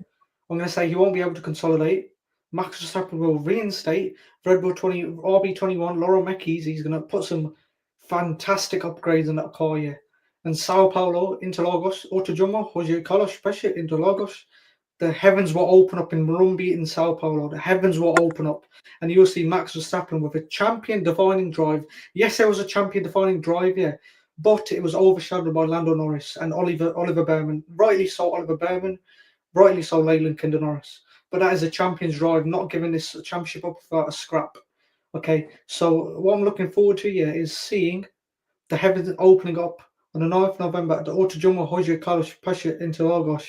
I'm going to say he won't be able to consolidate. Max Verstappen will reinstate Red Bull RB21, Laurel Mekis. He's going to put some fantastic upgrades in that car here. And Sao Paulo, Interlagos, Autodromo, Jose Carlos Pesce, Interlagos. The heavens will open up in Morumbi in Sao Paulo. The heavens will open up. And you'll see Max Verstappen with a champion-defining drive. Yes, there was a champion-defining drive here, but it was overshadowed by Lando Norris and Oliver Behrman. Rightly so, Oliver Behrman. Rightly so, Leyland Kinder Norris. But that is a champion's drive, not giving this championship up without a scrap. Okay, so what I'm looking forward to here is seeing the heavens opening up on the 9th of November at the Autodromo Jose Carlos Pesce Interlagos,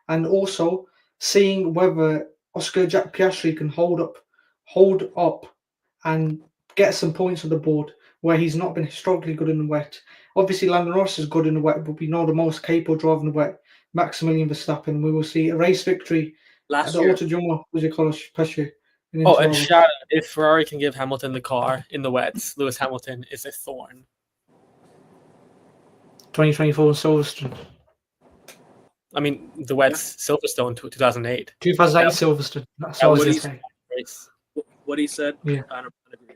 and also seeing whether Oscar Jack Piastri can hold up and get some points on the board where he's not been historically good in the wet. Obviously, Lando Norris is good in the wet, but we know the most capable driver in the wet, Maximilian Verstappen. We will see a race victory at the Autodromo Jose Carlos Pesce. And shout out, if Ferrari can give Hamilton the car in the wets, Lewis Hamilton is a thorn. 2024 Silverstone. I mean, the wets, Silverstone 2008. 2008 Silverstone. That's what I was going to say. What he said, yeah. I don't agree.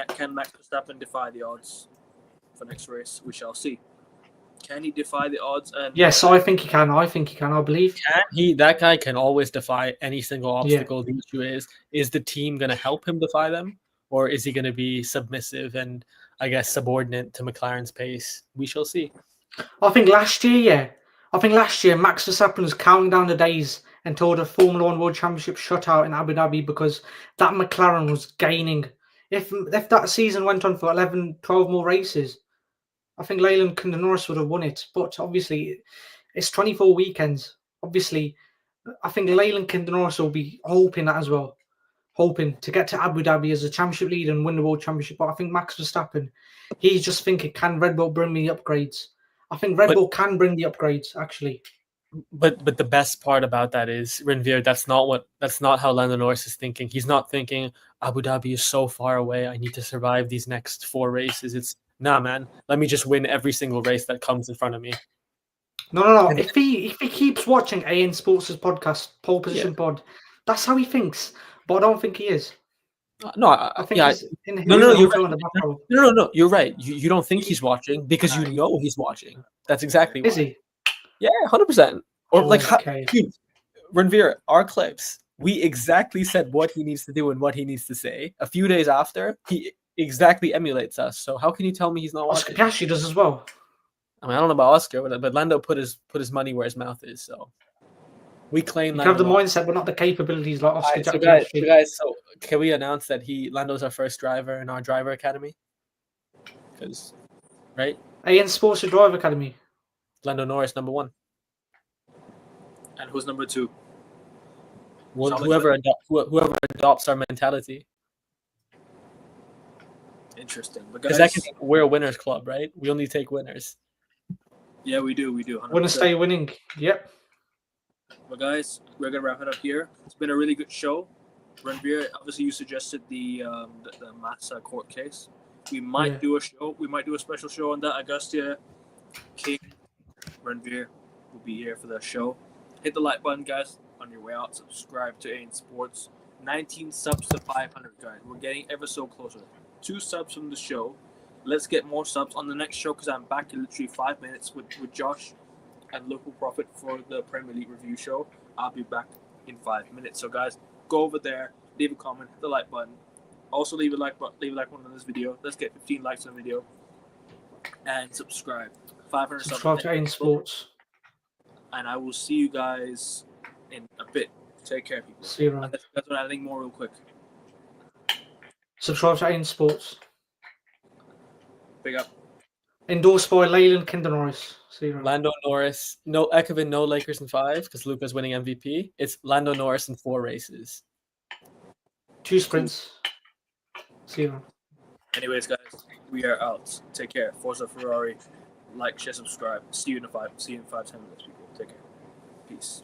Can Max Verstappen defy the odds for next race? We shall see. Can he defy the odds? And yes, I think he can. I believe. That guy can always defy any single obstacle. Yeah. The issue is the team going to help him defy them, or is he going to be submissive and, I guess, subordinate to McLaren's pace? We shall see. I think last year, Max Verstappen was counting down the days until the Formula 1 World Championship shut out in Abu Dhabi because that McLaren was gaining. If that season went on for 11, 12 more races, I think Leyland Kinder Norris would have won it. But obviously, it's 24 weekends. Obviously, I think Leyland Kinder Norris will be hoping that as well. hoping to get to Abu Dhabi as a championship leader and win the World Championship. But I think Max Verstappen, he's just thinking, can Red Bull bring me the upgrades? I think Red Bull can bring the upgrades, actually. But the best part about that is, Renvier, that's not how Lando Norris is thinking. He's not thinking Abu Dhabi is so far away, I need to survive these next 4 races. It's nah, man. Let me just win every single race that comes in front of me. No. If he keeps watching AN Sports' podcast, Pole Position Pod, that's how he thinks. But I don't think he is. No, I think he's in his you're right. No, you're right. You don't think he's watching because you know he's watching. That's exactly why. Is he? Yeah, 100%. Or Okay. dude, Ranveer, our clips, we exactly said what he needs to do and what he needs to say. A few days after, he exactly emulates us. So how can you tell me he's not Oscar watching? Piastri does as well. I mean, I don't know about Oscar, but Lando put his money where his mouth is. So we claim You Lando. have the mindset, but not the capabilities like Oscar Piastri. So can we announce that Lando's our first driver in our driver academy? Because, right? AN Sports Driver Academy. Lando Norris, number 1. And who's number 2? Well, whoever adopts our mentality. Interesting. Because that we're a winners club, right? We only take winners. Yeah, we do. 100%. Want to stay winning? Yep. But guys, we're gonna wrap it up here. It's been a really good show. Ranveer, obviously you suggested the Massa court case. We might do a show. We might do a special show on that. Agustia King Ranveer will be here for the show. Hit the like button, guys, on your way out. Subscribe to AN Sports. 19 subs to 500, guys. We're getting ever so closer. 2 subs from the show. Let's get more subs on the next show because I'm back in literally 5 minutes with Josh and Local Profit for the Premier League review show. I'll be back in 5 minutes. So, guys, go over there, leave a comment, hit the like button. Also, leave a like button on this video. Let's get 15 likes on the video. And subscribe. 500 subs. Subscribe to AN Sports. And I will see you guys in a bit. Take care, people. See you around. Unless you guys want anything more real quick. Subscribe to AN Sports. Big up. Endorsed by Leyland Kinder Norris. See you around. Lando Norris. No Ekevin, no Lakers in 5 because Luka's winning MVP. It's Lando Norris in 4 races. 2 sprints. See you around. Anyways, guys, we are out. Take care. Forza Ferrari. Like, share, subscribe. See you in 5-10 minutes, people. Take care. Peace.